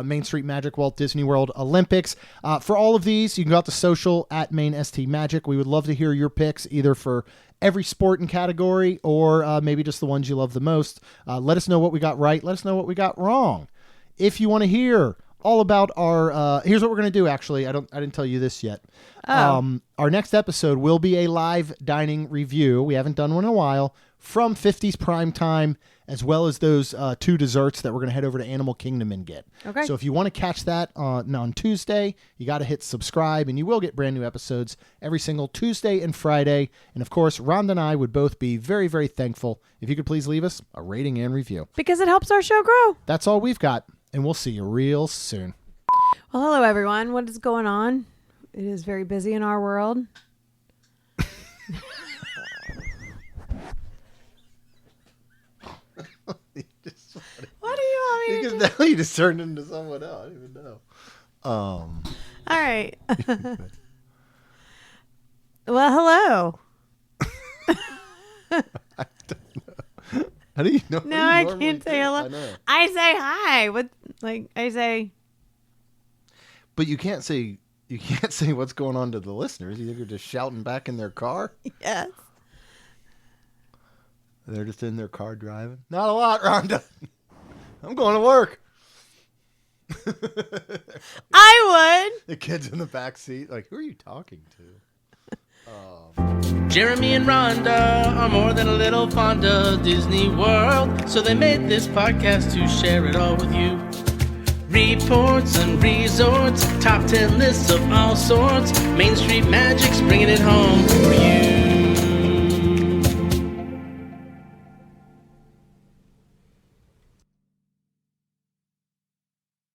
Main Street Magic Walt Disney World Olympics. For all of these, you can go out to social at Main ST Magic. We would love to hear your picks, either for every sport and category or maybe just the ones you love the most. Let us know what we got right. Let us know what we got wrong. If you want to hear all about our, here's what we're going to do. Actually, I didn't tell you this yet. Our next episode will be a live dining review. We haven't done one in a while. From 50s Prime Time, as well as those two desserts that we're going to head over to Animal Kingdom and get. Okay. So if you want to catch that on Tuesday, you got to hit subscribe, and you will get brand new episodes every single Tuesday and Friday. And of course, Rhonda and I would both be very, very thankful if you could please leave us a rating and review. Because it helps our show grow. That's all we've got, and we'll see you real soon. Well, hello, everyone. What is going on? It is very busy in our world. What do you want me to do? Now you just turned into someone else. I don't even know. All right. Well, hello. I don't know. How do you know? No, I can't say hello. I know. I say hi. I say. But you can't say what's going on to the listeners. You think you're just shouting back in their car? Yes. They're just in their car driving. Not a lot, Rhonda. I'm going to work. I would. The kid's in the back seat. Like, who are you talking to? Jeremy and Rhonda are more than a little fond of Disney World, so they made this podcast to share it all with you. Reports and resorts, top 10 lists of all sorts. Main Street Magic's bringing it home for you.